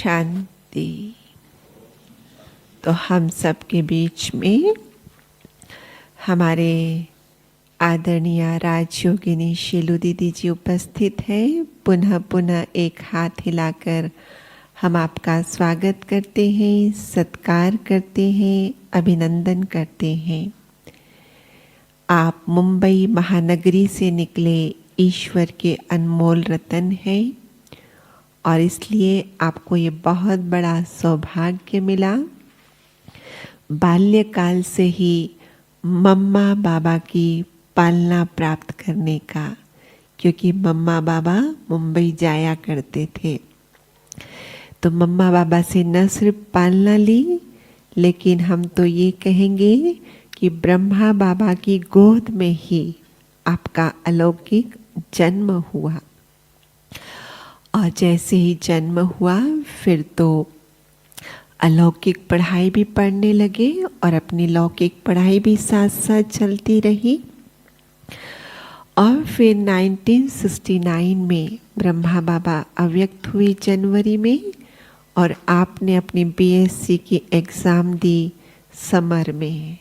शांति। तो हम सब के बीच में हमारे आदरणीय राजयोगिनी शीलू दीदी जी उपस्थित हैं। पुनः पुनः एक हाथ हिलाकर हम आपका स्वागत करते हैं, सत्कार करते हैं, अभिनंदन करते हैं। आप मुंबई महानगरी से निकले ईश्वर के अनमोल रतन हैं और इसलिए आपको ये बहुत बड़ा सौभाग्य मिला बाल्यकाल से ही मम्मा बाबा की पालना प्राप्त करने का, क्योंकि मम्मा बाबा मुंबई जाया करते थे। तो मम्मा बाबा से न सिर्फ पालना ली, लेकिन हम तो ये कहेंगे कि ब्रह्मा बाबा की गोद में ही आपका अलौकिक जन्म हुआ। और जैसे ही जन्म हुआ फिर तो अलौकिक पढ़ाई भी पढ़ने लगे और अपनी लौकिक पढ़ाई भी साथ साथ चलती रही। और फिर 1969 में ब्रह्मा बाबा अव्यक्त हुई जनवरी में, और आपने अपनी बीएससी की एग्ज़ाम दी समर में।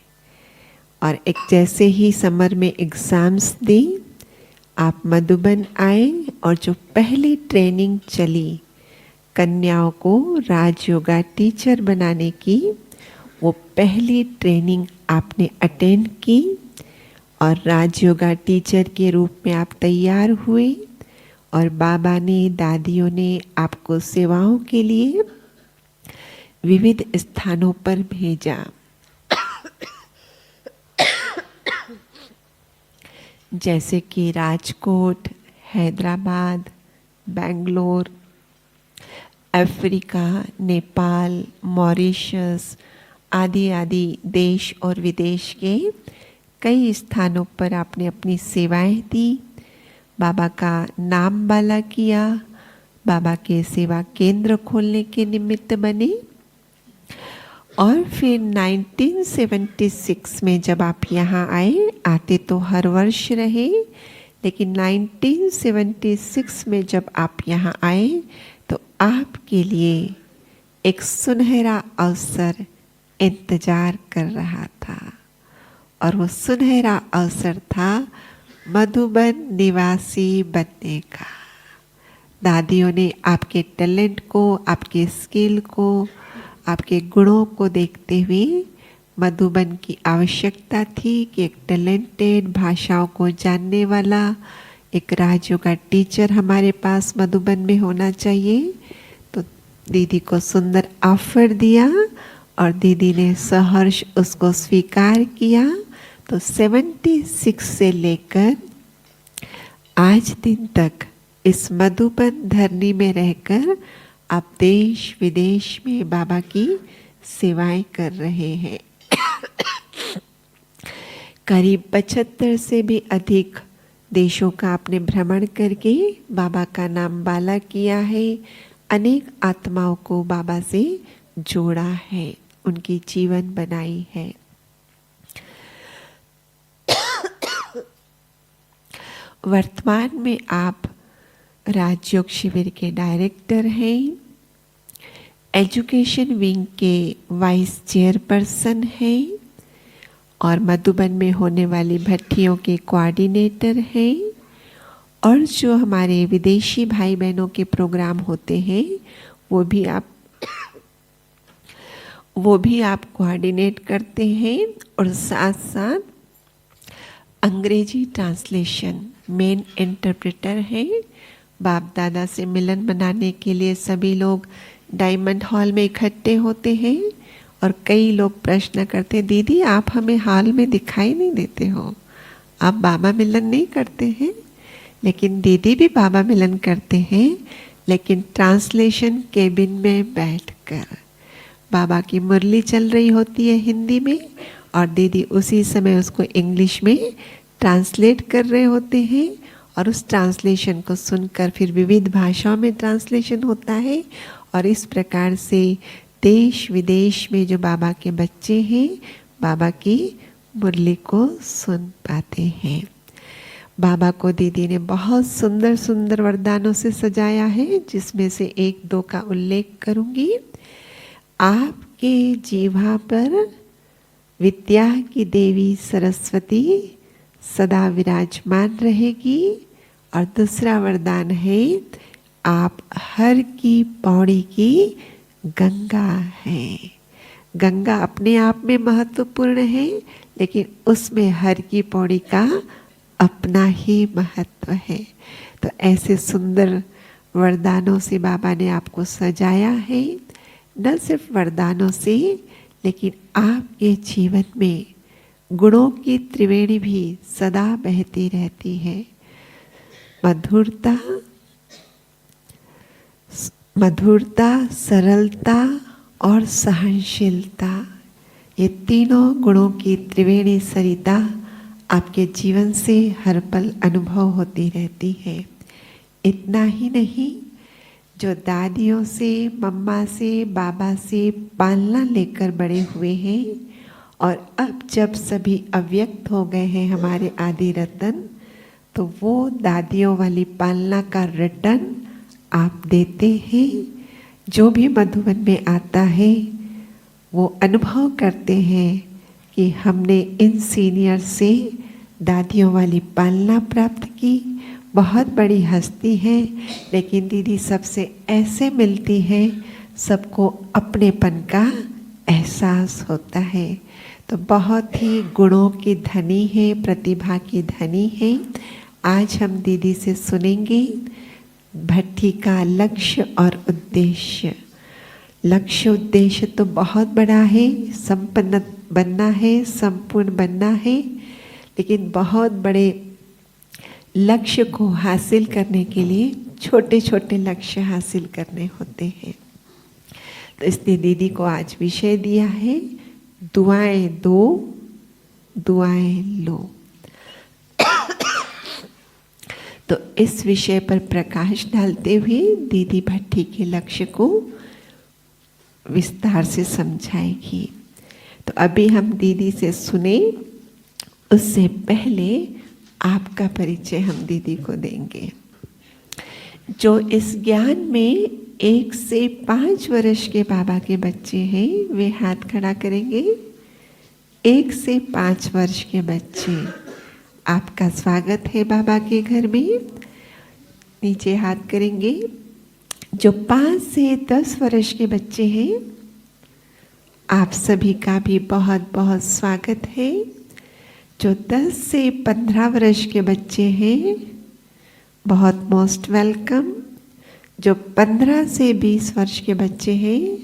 और एक जैसे ही समर में एग्ज़ाम्स दी, आप मधुबन आए और जो पहली ट्रेनिंग चली कन्याओं को राजयोगा टीचर बनाने की, वो पहली ट्रेनिंग आपने अटेंड की और राजयोगा टीचर के रूप में आप तैयार हुए। और बाबा ने, दादियों ने आपको सेवाओं के लिए विविध स्थानों पर भेजा। जैसे कि राजकोट, हैदराबाद, बेंगलोर, अफ्रीका, नेपाल, मॉरिशस आदि आदि देश और विदेश के कई स्थानों पर आपने अपनी सेवाएं दी। बाबा का नाम बाला किया, बाबा के सेवा केंद्र खोलने के निमित्त बने। और फिर 1976 में जब आप यहाँ आए, आते तो हर वर्ष रहे, लेकिन 1976 में जब आप यहाँ आए तो आपके लिए एक सुनहरा अवसर इंतजार कर रहा था। और वो सुनहरा अवसर था मधुबन निवासी बनने का। दादियों ने आपके टैलेंट को, आपके स्किल को, आपके गुणों को देखते हुए मधुबन की आवश्यकता थी कि एक टैलेंटेड, भाषाओं को जानने वाला एक राजयोगा टीचर हमारे पास मधुबन में होना चाहिए। तो दीदी को सुंदर ऑफर दिया और दीदी ने सहर्ष उसको स्वीकार किया। तो 76 से लेकर आज दिन तक इस मधुबन धरनी में रहकर आप देश विदेश में बाबा की सेवाएं कर रहे हैं। करीब 75 से भी अधिक देशों का आपने भ्रमण करके बाबा का नाम बाला किया है। अनेक आत्माओं को बाबा से जोड़ा है, उनकी जीवन बनाई है। वर्तमान में आप राजयोग शिविर के डायरेक्टर हैं, एजुकेशन विंग के वाइस चेयरपर्सन हैं और मधुबन में होने वाली भट्टियों के कोऑर्डिनेटर हैं। और जो हमारे विदेशी भाई बहनों के प्रोग्राम होते हैं वो भी आप कोऑर्डिनेट करते हैं। और साथ साथ अंग्रेजी ट्रांसलेशन मेन इंटरप्रेटर हैं। बाप दादा से मिलन बनाने के लिए सभी लोग डायमंड हॉल में इकट्ठे होते हैं। और कई लोग प्रश्न करते, दीदी आप हमें हॉल में दिखाई नहीं देते हो, आप बाबा मिलन नहीं करते हैं। लेकिन दीदी भी बाबा मिलन करते हैं, लेकिन ट्रांसलेशन केबिन में बैठकर। बाबा की मुरली चल रही होती है हिंदी में और दीदी उसी समय उसको इंग्लिश में ट्रांसलेट कर रहे होते हैं। और उस ट्रांसलेशन को सुनकर फिर विविध भाषाओं में ट्रांसलेशन होता है। और इस प्रकार से देश विदेश में जो बाबा के बच्चे हैं बाबा की मुरली को सुन पाते हैं। बाबा को दीदी ने बहुत सुंदर सुंदर वरदानों से सजाया है, जिसमें से एक दो का उल्लेख करूंगी। आपके जीवा पर विद्या की देवी सरस्वती सदा विराजमान रहेगी। और दूसरा वरदान है, आप हर की पौड़ी की गंगा है। गंगा अपने आप में महत्वपूर्ण है, लेकिन उसमें हर की पौड़ी का अपना ही महत्व है। तो ऐसे सुंदर वरदानों से बाबा ने आपको सजाया है। न सिर्फ वरदानों से, लेकिन आपके जीवन में गुणों की त्रिवेणी भी सदा बहती रहती है। मधुरता, सरलता और सहनशीलता, ये तीनों गुणों की त्रिवेणी सरिता आपके जीवन से हर पल अनुभव होती रहती है। इतना ही नहीं, जो दादियों से, मम्मा से, बाबा से पालना लेकर बड़े हुए हैं, और अब जब सभी अव्यक्त हो गए हैं हमारे आदि रतन, तो वो दादियों वाली पालना का रिटर्न आप देते हैं। जो भी मधुबन में आता है वो अनुभव करते हैं कि हमने इन सीनियर से दादियों वाली पालना प्राप्त की। बहुत बड़ी हस्ती है, लेकिन दीदी सबसे ऐसे मिलती है, सबको अपनेपन का एहसास होता है। तो बहुत ही गुणों की धनी है, प्रतिभा की धनी है। आज हम दीदी से सुनेंगे भट्ठी का लक्ष्य और उद्देश्य। लक्ष्य उद्देश्य तो बहुत बड़ा है, संपन्न बनना है, संपूर्ण बनना है, लेकिन बहुत बड़े लक्ष्य को हासिल करने के लिए छोटे छोटे लक्ष्य हासिल करने होते हैं। तो इसने दीदी को आज विषय दिया है, दुआएं दो, दुआएं लो। तो इस विषय पर प्रकाश डालते हुए दीदी भट्ठी के लक्ष्य को विस्तार से समझाएगी। तो अभी हम दीदी से सुने, उससे पहले आपका परिचय हम दीदी को देंगे। जो इस ज्ञान में 1 से 5 वर्ष के बाबा के बच्चे हैं, वे हाथ खड़ा करेंगे। 1 से 5 वर्ष के बच्चे, आपका स्वागत है बाबा के घर में। नीचे हाथ करेंगे। जो 5 से 10 वर्ष के बच्चे हैं, आप सभी का भी बहुत बहुत स्वागत है। जो 10 से 15 वर्ष के बच्चे हैं, बहुत मोस्ट वेलकम। जो 15 से 20 वर्ष के बच्चे हैं,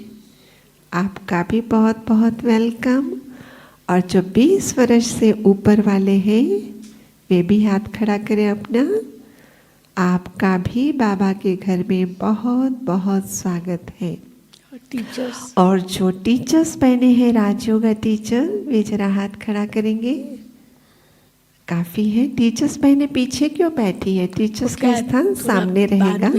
आपका भी बहुत बहुत वेलकम। और जो 20 वर्ष से ऊपर वाले हैं, वे भी हाथ खड़ा करें अपना। आपका भी बाबा के घर में बहुत बहुत स्वागत है। और जो टीचर्स बने हैं, राजयोगा टीचर, वे जरा हाथ खड़ा करेंगे। काफी है। टीचर्स बहने पीछे क्यों बैठी है? टीचर्स का स्थान सामने रहेगा।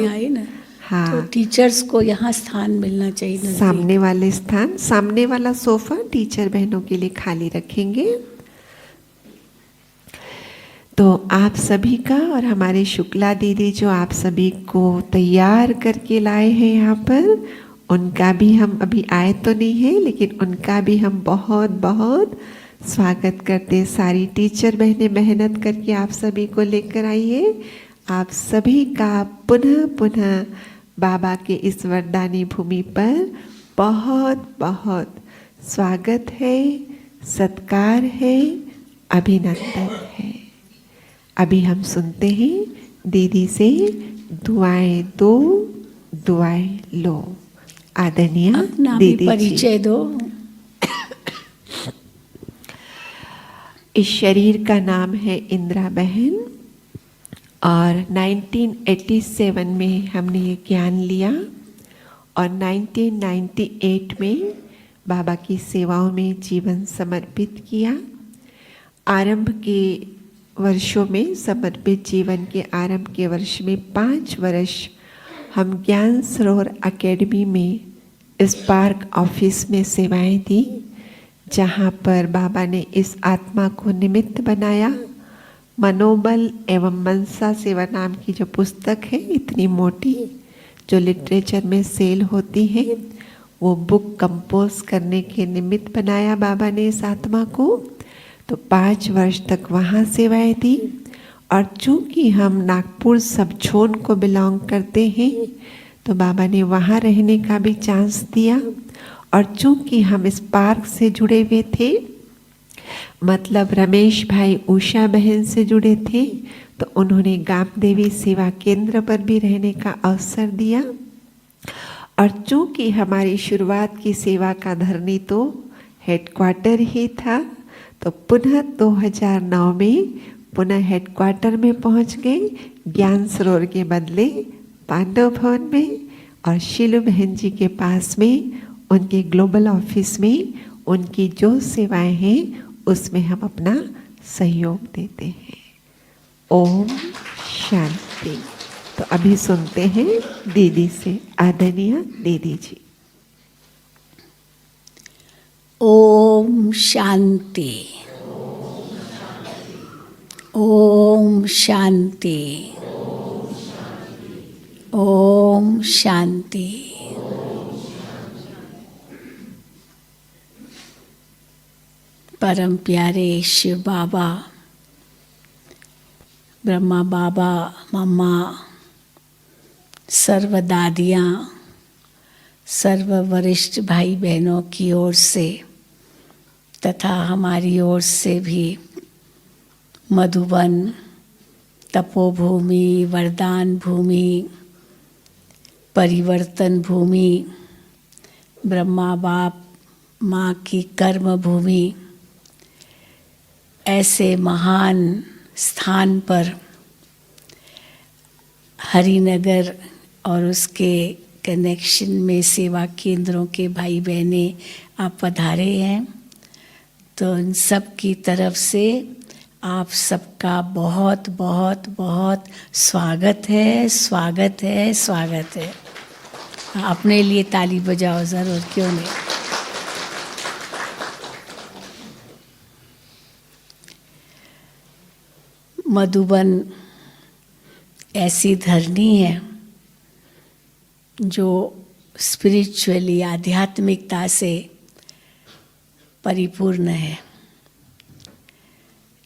हाँ, तो टीचर्स को यहाँ स्थान मिलना चाहिए। सामने वाले स्थान, सामने वाला सोफा टीचर बहनों के लिए खाली रखेंगे। तो आप सभी का और हमारे शुक्ला दीदी जो आप सभी को तैयार करके लाए हैं यहाँ पर, उनका भी हम अभी आए तो नहीं है, लेकिन उनका भी हम बहुत बहुत स्वागत करते। सारी टीचर बहनें मेहनत करके आप सभी को लेकर आई है। आप सभी का पुनः पुनः बाबा के इस वरदानी भूमि पर बहुत बहुत स्वागत है, सत्कार है, अभिनंदन है। अभी हम सुनते हैं दीदी से, दुआएं दो, दुआएं लो। आदरणीय दीदी जी, परिचय दो। इस शरीर का नाम है इंदिरा बहन, और 1987 में हमने ये ज्ञान लिया, और 1998 में बाबा की सेवाओं में जीवन समर्पित किया। आरंभ के वर्षों में, समर्पित जीवन के आरंभ के वर्ष में 5 वर्ष हम ज्ञान सरोवर एकेडमी में स्पार्क ऑफिस में सेवाएं दी, जहाँ पर बाबा ने इस आत्मा को निमित्त बनाया, मनोबल एवं मनसा सेवा नाम की जो पुस्तक है, इतनी मोटी, जो लिटरेचर में सेल होती है, वो बुक कंपोज करने के निमित्त बनाया बाबा ने इस आत्मा को। तो 5 वर्ष तक वहाँ सेवाएं दी। और चूंकि हम नागपुर सब जोन को बिलोंग करते हैं, तो बाबा ने वहाँ रहने का भी चांस दिया। और चूंकि हम इस पार्क से जुड़े हुए थे, मतलब रमेश भाई उषा बहन से जुड़े थे, तो उन्होंने गाम देवी सेवा केंद्र पर भी रहने का अवसर दिया। और चूंकि हमारी शुरुआत की सेवा का धरनी तो हेडक्वार्टर ही था, तो पुनः 2009 में पुनः हेडक्वार्टर में पहुंच गए, ज्ञान सरोवर के बदले पांडव भवन में। और शीलू बहन जी के पास में उनके ग्लोबल ऑफिस में उनकी जो सेवाएं हैं, उसमें हम अपना सहयोग देते हैं। ओम शांति। तो अभी सुनते हैं दीदी से, आदरणीय दीदी जी। ओम शांति। ओम शांति। ओम शांति। परम प्यारे शिव बाबा, ब्रह्मा बाबा, मम्मा, सर्व दादियाँ, सर्व वरिष्ठ भाई बहनों की ओर से तथा हमारी ओर से भी मधुबन, तपोभूमि, वरदान भूमि, परिवर्तन भूमि, ब्रह्मा बाप माँ की कर्म भूमि, ऐसे महान स्थान पर हरिनगर और उसके कनेक्शन में सेवा केंद्रों के भाई बहने आप पधारे हैं, तो इन सब की तरफ से आप सबका बहुत बहुत बहुत स्वागत है, स्वागत है, स्वागत है। अपने लिए ताली बजाओ ज़रूर, क्यों नहीं। मधुबन ऐसी धरनी है जो स्पिरिचुअली, आध्यात्मिकता से परिपूर्ण है,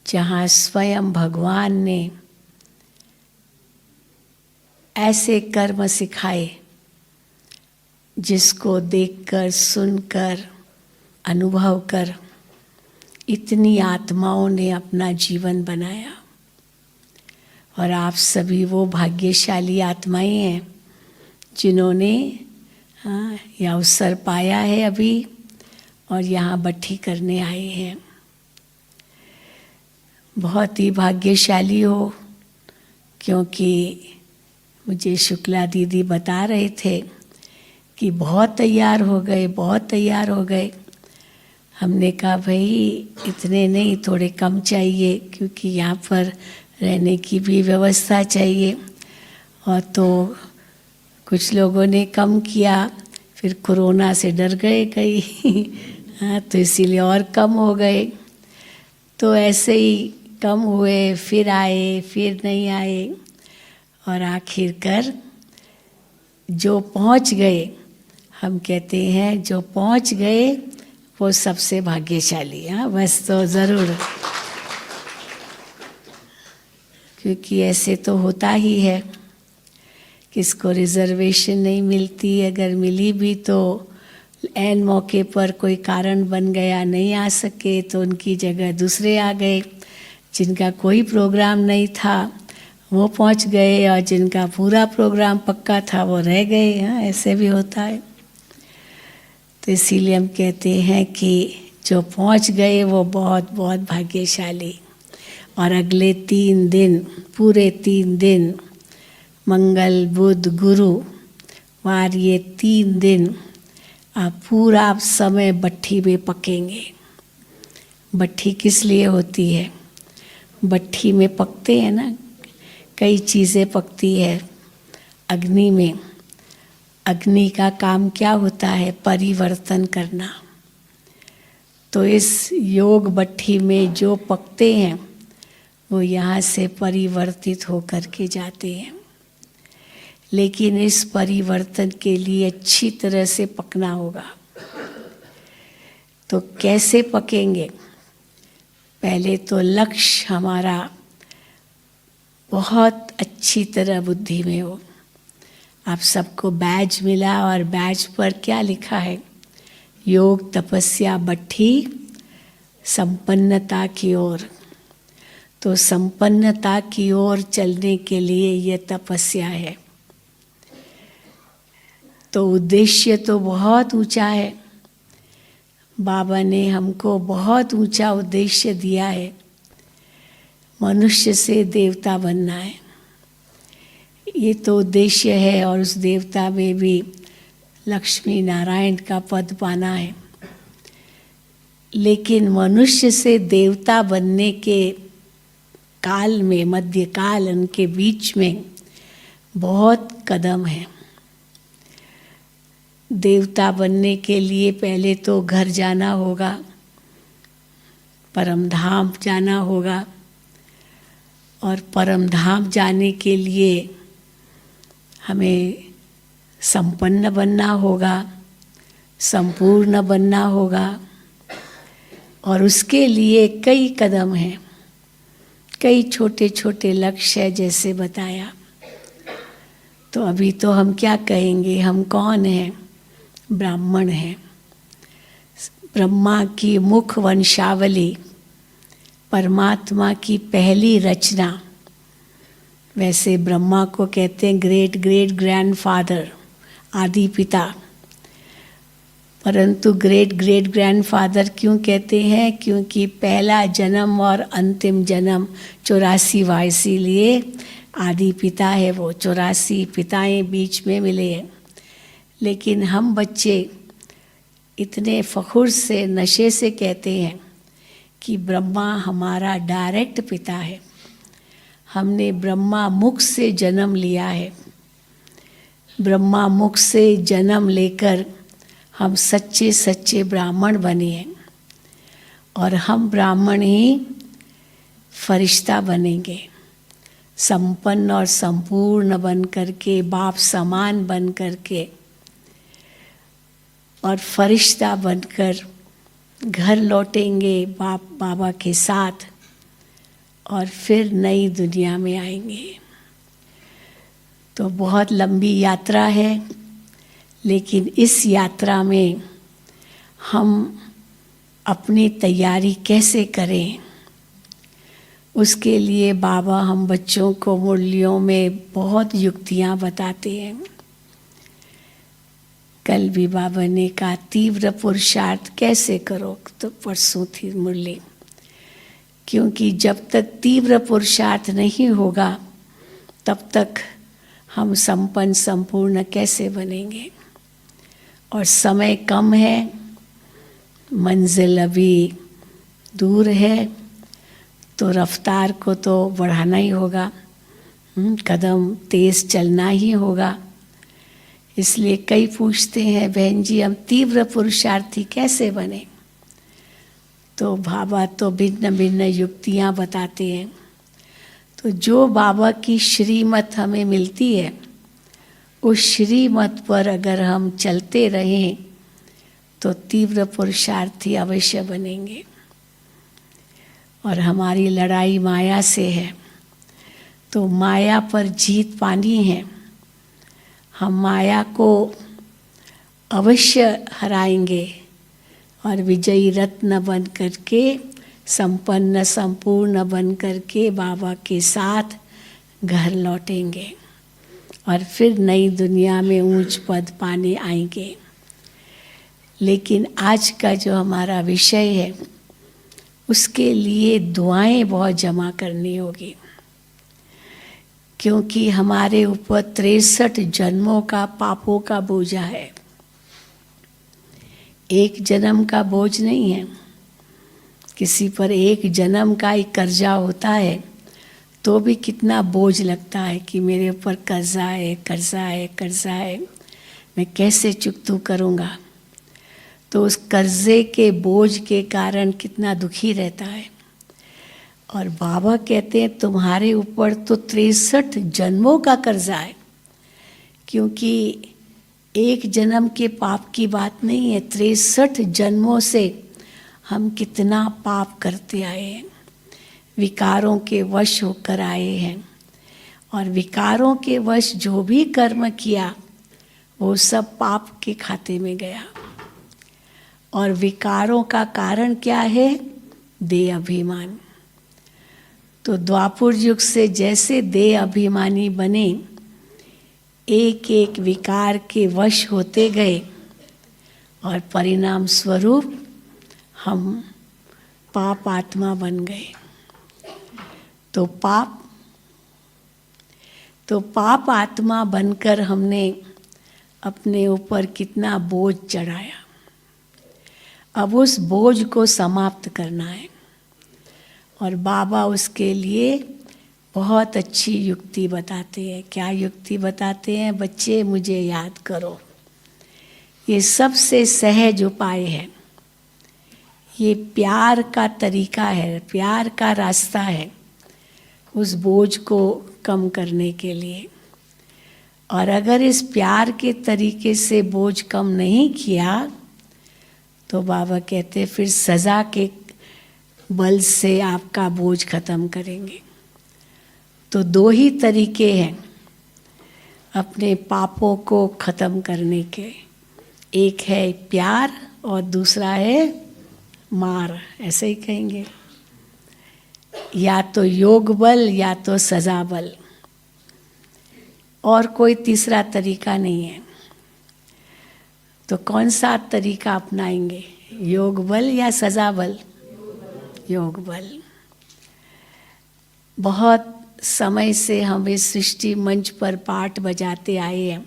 जहाँ स्वयं भगवान ने ऐसे कर्म सिखाए जिसको देखकर, सुनकर, अनुभव कर इतनी आत्माओं ने अपना जीवन बनाया। और आप सभी वो भाग्यशाली आत्माएं हैं जिन्होंने यह अवसर पाया है अभी और यहाँ बट्ठी करने आए हैं। बहुत ही भाग्यशाली हो, क्योंकि मुझे शुक्ला दीदी बता रहे थे कि बहुत तैयार हो गए, बहुत तैयार हो गए। हमने कहा भाई इतने नहीं, थोड़े कम चाहिए, क्योंकि यहाँ पर रहने की भी व्यवस्था चाहिए। और तो कुछ लोगों ने कम किया, फिर कोरोना से डर गए कई तो इसीलिए और कम हो गए। तो ऐसे ही कम हुए, फिर आए, फिर नहीं आए, और आखिरकार जो पहुंच गए, हम कहते हैं जो पहुंच गए वो सबसे भाग्यशाली। बस तो ज़रूर, क्योंकि ऐसे तो होता ही है, किसको रिजर्वेशन नहीं मिलती, अगर मिली भी तो ऐन मौके पर कोई कारण बन गया, नहीं आ सके, तो उनकी जगह दूसरे आ गए। जिनका कोई प्रोग्राम नहीं था वो पहुंच गए, और जिनका पूरा प्रोग्राम पक्का था वो रह गए। ऐसे भी होता है। तो इसीलिए हम कहते हैं कि जो पहुंच गए वो बहुत बहुत भाग्यशाली। और अगले 3 दिन, पूरे 3 दिन, मंगल, बुध, गुरुवार, ये 3 दिन आप पूरा समय भट्ठी में पकेंगे। भट्ठी किस लिए होती है? भट्ठी में पकते हैं ना, कई चीज़ें पकती है अग्नि में। अग्नि का काम क्या होता है? परिवर्तन करना। तो इस योग भट्ठी में जो पकते हैं वो यहाँ से परिवर्तित होकर के जाते हैं। लेकिन इस परिवर्तन के लिए अच्छी तरह से पकना होगा। तो कैसे पकेंगे? पहले तो लक्ष्य हमारा बहुत अच्छी तरह बुद्धि में हो। आप सबको बैज मिला और बैज पर क्या लिखा है? योग तपस्या बट्ठी संपन्नता की ओर। तो संपन्नता की ओर चलने के लिए ये तपस्या है। तो उद्देश्य तो बहुत ऊंचा है। बाबा ने हमको बहुत ऊंचा उद्देश्य दिया है। मनुष्य से देवता बनना है, ये तो उद्देश्य है। और उस देवता में भी लक्ष्मी नारायण का पद पाना है। लेकिन मनुष्य से देवता बनने के काल में, मध्यकाल उनके बीच में बहुत कदम है। देवता बनने के लिए पहले तो घर जाना होगा, परम धाम जाना होगा। और परम धाम जाने के लिए हमें संपन्न बनना होगा, संपूर्ण बनना होगा। और उसके लिए कई कदम हैं, कई छोटे छोटे लक्ष्य है, जैसे बताया। तो अभी तो हम क्या कहेंगे? हम कौन हैं? ब्राह्मण हैं। ब्रह्मा की मुख वंशावली, परमात्मा की पहली रचना। वैसे ब्रह्मा को कहते हैं ग्रेट ग्रेट ग्रैंडफादर, आदि पिता। परंतु ग्रेट ग्रेट ग्रैंडफादर क्यों कहते हैं? क्योंकि पहला जन्म और अंतिम जन्म 84वां, इसीलिए आदि पिता है वो। 84 पिताएं बीच में मिले हैं। लेकिन हम बच्चे इतने फखुर से, नशे से कहते हैं कि ब्रह्मा हमारा डायरेक्ट पिता है। हमने ब्रह्मा मुख से जन्म लिया है। ब्रह्मा मुख से जन्म लेकर हम सच्चे सच्चे ब्राह्मण बने हैं। और हम ब्राह्मण ही फरिश्ता बनेंगे, संपन्न और संपूर्ण बन करके, बाप समान बन करके और फरिश्ता बनकर घर लौटेंगे बाप बाबा के साथ। और फिर नई दुनिया में आएंगे। तो बहुत लंबी यात्रा है। लेकिन इस यात्रा में हम अपनी तैयारी कैसे करें? उसके लिए बाबा हम बच्चों को मुरलियों में बहुत युक्तियाँ बताते हैं। कल भी बाबा ने कहा तीव्र पुरुषार्थ कैसे करो, तो परसों थी मुरली। क्योंकि जब तक तीव्र पुरुषार्थ नहीं होगा तब तक हम संपन्न संपूर्ण कैसे बनेंगे? और समय कम है, मंजिल अभी दूर है, तो रफ्तार को तो बढ़ाना ही होगा, कदम तेज चलना ही होगा। इसलिए कई पूछते हैं बहन जी हम तीव्र पुरुषार्थी कैसे बने? तो बाबा तो भिन्न भिन्न युक्तियाँ बताते हैं। तो जो बाबा की श्रीमत हमें मिलती है, उस श्रीमत पर अगर हम चलते रहें तो तीव्र पुरुषार्थी अवश्य बनेंगे। और हमारी लड़ाई माया से है, तो माया पर जीत पानी है। हम माया को अवश्य हराएंगे और विजयी रत्न बन करके, संपन्न संपूर्ण बन करके बाबा के साथ घर लौटेंगे और फिर नई दुनिया में ऊंच पद पाने आएंगे। लेकिन आज का जो हमारा विषय है, उसके लिए दुआएं बहुत जमा करनी होगी। क्योंकि हमारे ऊपर 63 जन्मों का पापों का बोझा है। एक जन्म का बोझ नहीं है। किसी पर एक जन्म का ही कर्जा होता है तो भी कितना बोझ लगता है कि मेरे ऊपर कर्जा है, कर्जा है, कर्जा है, मैं कैसे चुकता करूँगा। तो उस कर्जे के बोझ के कारण कितना दुखी रहता है। और बाबा कहते हैं तुम्हारे ऊपर तो 63 जन्मों का कर्जा है, क्योंकि एक जन्म के पाप की बात नहीं है, 63 जन्मों से हम कितना पाप करते आए हैं, विकारों के वश होकर आए हैं। और विकारों के वश जो भी कर्म किया वो सब पाप के खाते में गया। और विकारों का कारण क्या है? देह अभिमान। तो द्वापर युग से जैसे देह अभिमानी बने, एक एक विकार के वश होते गए और परिणाम स्वरूप हम पाप आत्मा बन गए। तो पाप आत्मा बनकर हमने अपने ऊपर कितना बोझ चढ़ाया। अब उस बोझ को समाप्त करना है और बाबा उसके लिए बहुत अच्छी युक्ति बताते हैं। क्या युक्ति बताते हैं? बच्चे मुझे याद करो। ये सबसे सहज उपाय है, ये प्यार का तरीका है, प्यार का रास्ता है उस बोझ को कम करने के लिए। और अगर इस प्यार के तरीके से बोझ कम नहीं किया तो बाबा कहते फिर सज़ा के बल से आपका बोझ खत्म करेंगे। तो दो ही तरीके हैं अपने पापों को खत्म करने के, एक है प्यार और दूसरा है मार, ऐसे ही कहेंगे, या तो योग बल या तो सजा बल, और कोई तीसरा तरीका नहीं है। तो कौन सा तरीका अपनाएंगे? योग बल या सजा बल? योग बल। बहुत समय से हम इस सृष्टि मंच पर पाठ बजाते आए हैं,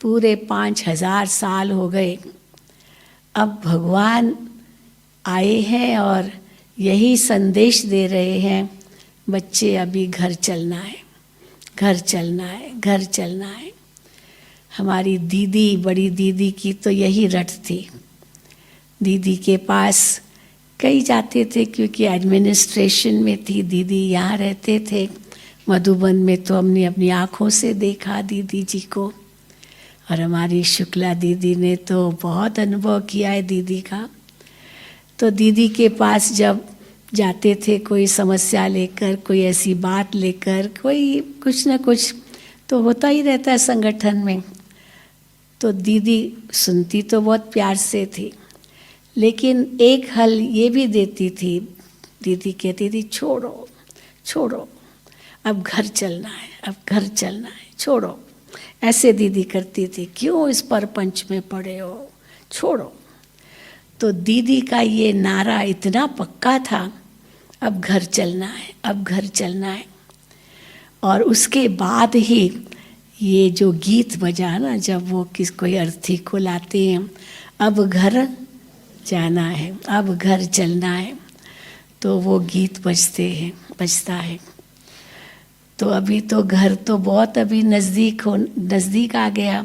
पूरे 5000 साल हो गए। अब भगवान आए हैं और यही संदेश दे रहे हैं, बच्चे अभी घर चलना है, घर चलना है, घर चलना है। हमारी दीदी, बड़ी दीदी की तो यही रट थी। दीदी के पास कई जाते थे क्योंकि एडमिनिस्ट्रेशन में थी, दीदी यहाँ रहते थे मधुबन में, तो हमने अपनी आँखों से देखा दीदी जी को। और हमारी शुक्ला दीदी ने तो बहुत अनुभव किया है दीदी का। तो दीदी के पास जब जाते थे कोई समस्या लेकर, कोई ऐसी बात लेकर, कोई कुछ ना कुछ तो होता ही रहता है संगठन में, तो दीदी सुनती तो बहुत प्यार से थी, लेकिन एक हल ये भी देती थी। दीदी कहती थी छोड़ो छोड़ो, अब घर चलना है, अब घर चलना है, छोड़ो। ऐसे दीदी करती थी, क्यों इस परपंच में पड़े हो, छोड़ो। तो दीदी का ये नारा इतना पक्का था, अब घर चलना है, अब घर चलना है। और उसके बाद ही ये जो गीत बजा ना, जब वो कोई अर्थी को लाते हैं, अब घर जाना है, अब घर चलना है, तो वो गीत बजता है। तो अभी तो घर तो बहुत अभी नज़दीक आ गया,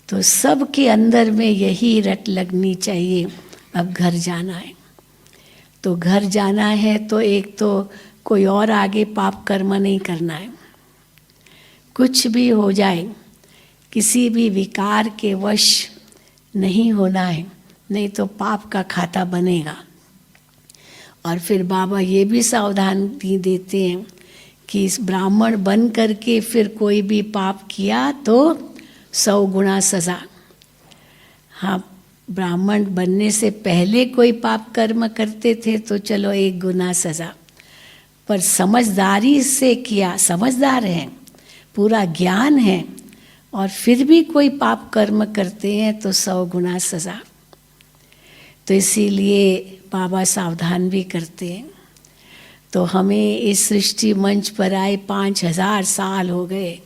तो सबके अंदर में यही रट लगनी चाहिए, अब घर जाना है। तो घर जाना है तो एक तो कोई और आगे पाप कर्म नहीं करना है। कुछ भी हो जाए, किसी भी विकार के वश नहीं होना है, नहीं तो पाप का खाता बनेगा। और फिर बाबा ये भी सावधानी देते हैं कि इस ब्राह्मण बन करके फिर कोई भी पाप किया तो 100 गुना सज़ा। हाँ, ब्राह्मण बनने से पहले कोई पाप कर्म करते थे तो चलो 1 गुना सज़ा, पर समझदारी से किया, समझदार हैं, पूरा ज्ञान है, और फिर भी कोई पाप कर्म करते हैं तो 100 गुना सज़ा। तो इसीलिए बाबा सावधान भी करते हैं। तो हमें इस सृष्टि मंच पर आए 5000 साल हो गए,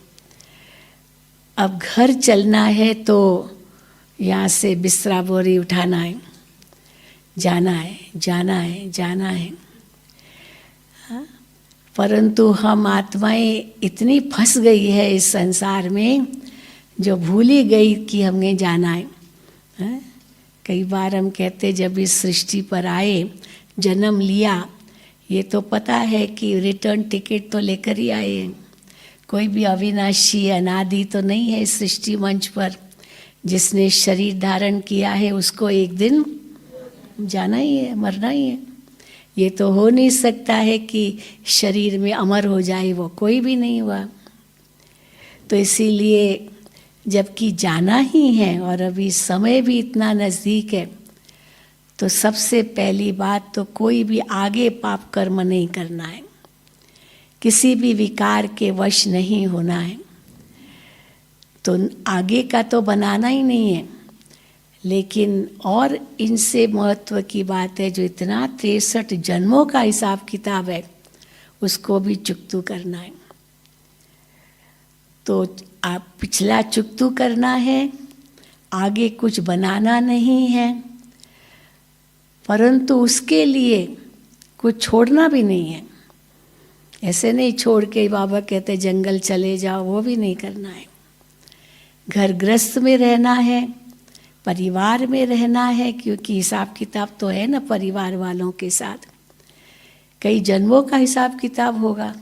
अब घर चलना है तो यहाँ से बिस्तरा बोरी उठाना है, जाना है, जाना है, जाना है। हाँ? परंतु हम आत्माएं इतनी फंस गई है इस संसार में, जो भूल ही गई कि हमें जाना है। हाँ? कई बार हम कहते जब इस सृष्टि पर आए, जन्म लिया, ये तो पता है कि रिटर्न टिकट तो लेकर ही आए हैं। कोई भी अविनाशी अनादि तो नहीं है इस सृष्टि मंच पर। जिसने शरीर धारण किया है उसको एक दिन जाना ही है, मरना ही है। ये तो हो नहीं सकता है कि शरीर में अमर हो जाए, वो कोई भी नहीं हुआ। तो इसीलिए जबकि जाना ही है और अभी समय भी इतना नज़दीक है, तो सबसे पहली बात तो कोई भी आगे पाप कर्म नहीं करना है, किसी भी विकार के वश नहीं होना है। तो आगे का तो बनाना ही नहीं है, लेकिन और इनसे महत्व की बात है जो इतना 63 जन्मों का हिसाब किताब है, उसको भी चुकतू करना है। तो आप पिछला चुकतू करना है, आगे कुछ बनाना नहीं है, परंतु उसके लिए कुछ छोड़ना भी नहीं है। ऐसे नहीं छोड़ के बाबा कहते जंगल चले जाओ, वो भी नहीं करना है। घर गृहस्थ में रहना है, परिवार में रहना है, क्योंकि हिसाब किताब तो है ना परिवार वालों के साथ। कई जन्मों का हिसाब किताब होगा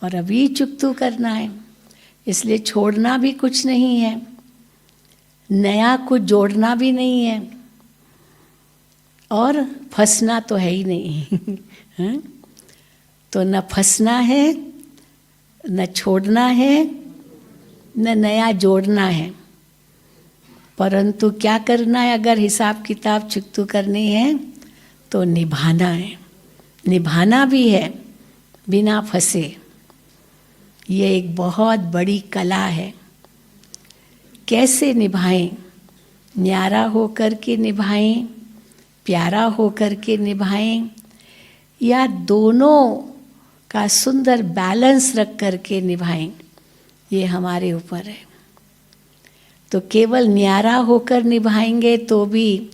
और अभी चुकतू करना है, इसलिए छोड़ना भी कुछ नहीं है, नया कुछ जोड़ना भी नहीं है, और फंसना तो है ही नहीं। तो न फंसना है, न छोड़ना है, न नया जोड़ना है, परंतु क्या करना है? अगर हिसाब किताब चुकतू करनी है तो निभाना है, निभाना भी है बिना फंसे। ये एक बहुत बड़ी कला है। कैसे निभाएं? न्यारा होकर के निभाएं, प्यारा होकर के निभाएं, या दोनों का सुंदर बैलेंस रख कर के निभाएं, ये हमारे ऊपर है। तो केवल न्यारा होकर निभाएंगे तो भी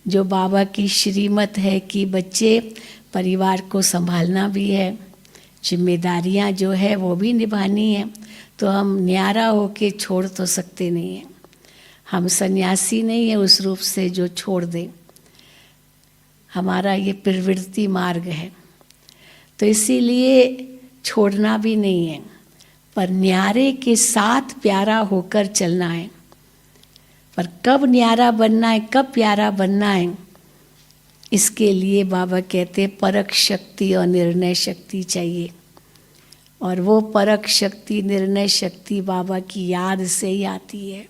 जो बाबा की श्रीमत है कि बच्चे परिवार को संभालना भी है, जिम्मेदारियां जो है वो भी निभानी है, तो हम न्यारा होके छोड़ तो सकते नहीं हैं। हम सन्यासी नहीं है उस रूप से जो छोड़ दें, हमारा ये प्रवृत्ति मार्ग है। तो इसीलिए छोड़ना भी नहीं है, पर न्यारे के साथ प्यारा होकर चलना है। पर कब न्यारा बनना है, कब प्यारा बनना है, इसके लिए बाबा कहते परख शक्ति और निर्णय शक्ति चाहिए। और वो परख शक्ति, निर्णय शक्ति बाबा की याद से ही आती है।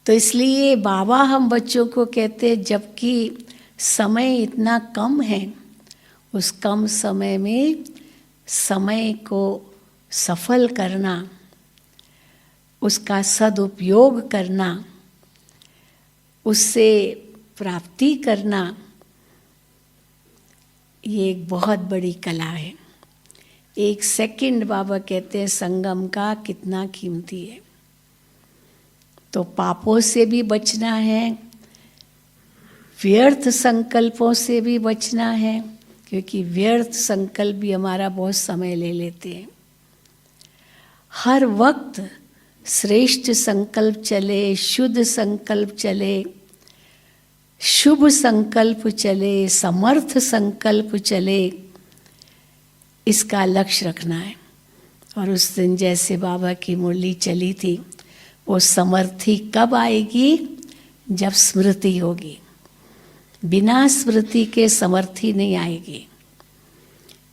तो इसलिए बाबा हम बच्चों को कहते जबकि समय इतना कम है, उस कम समय में समय को सफल करना, उसका सदुपयोग करना, उससे प्राप्ति करना, ये एक बहुत बड़ी कला है। एक सेकंड बाबा कहते हैं संगम का कितना कीमती है। तो पापों से भी बचना है, व्यर्थ संकल्पों से भी बचना है, क्योंकि व्यर्थ संकल्प भी हमारा बहुत समय ले लेते हैं। हर वक्त श्रेष्ठ संकल्प चले, शुद्ध संकल्प चले, शुभ संकल्प चले, समर्थ संकल्प चले, इसका लक्ष्य रखना है। और उस दिन जैसे बाबा की मुरली चली थी, वो समर्थी कब आएगी? जब स्मृति होगी। बिना स्मृति के समर्थी नहीं आएगी,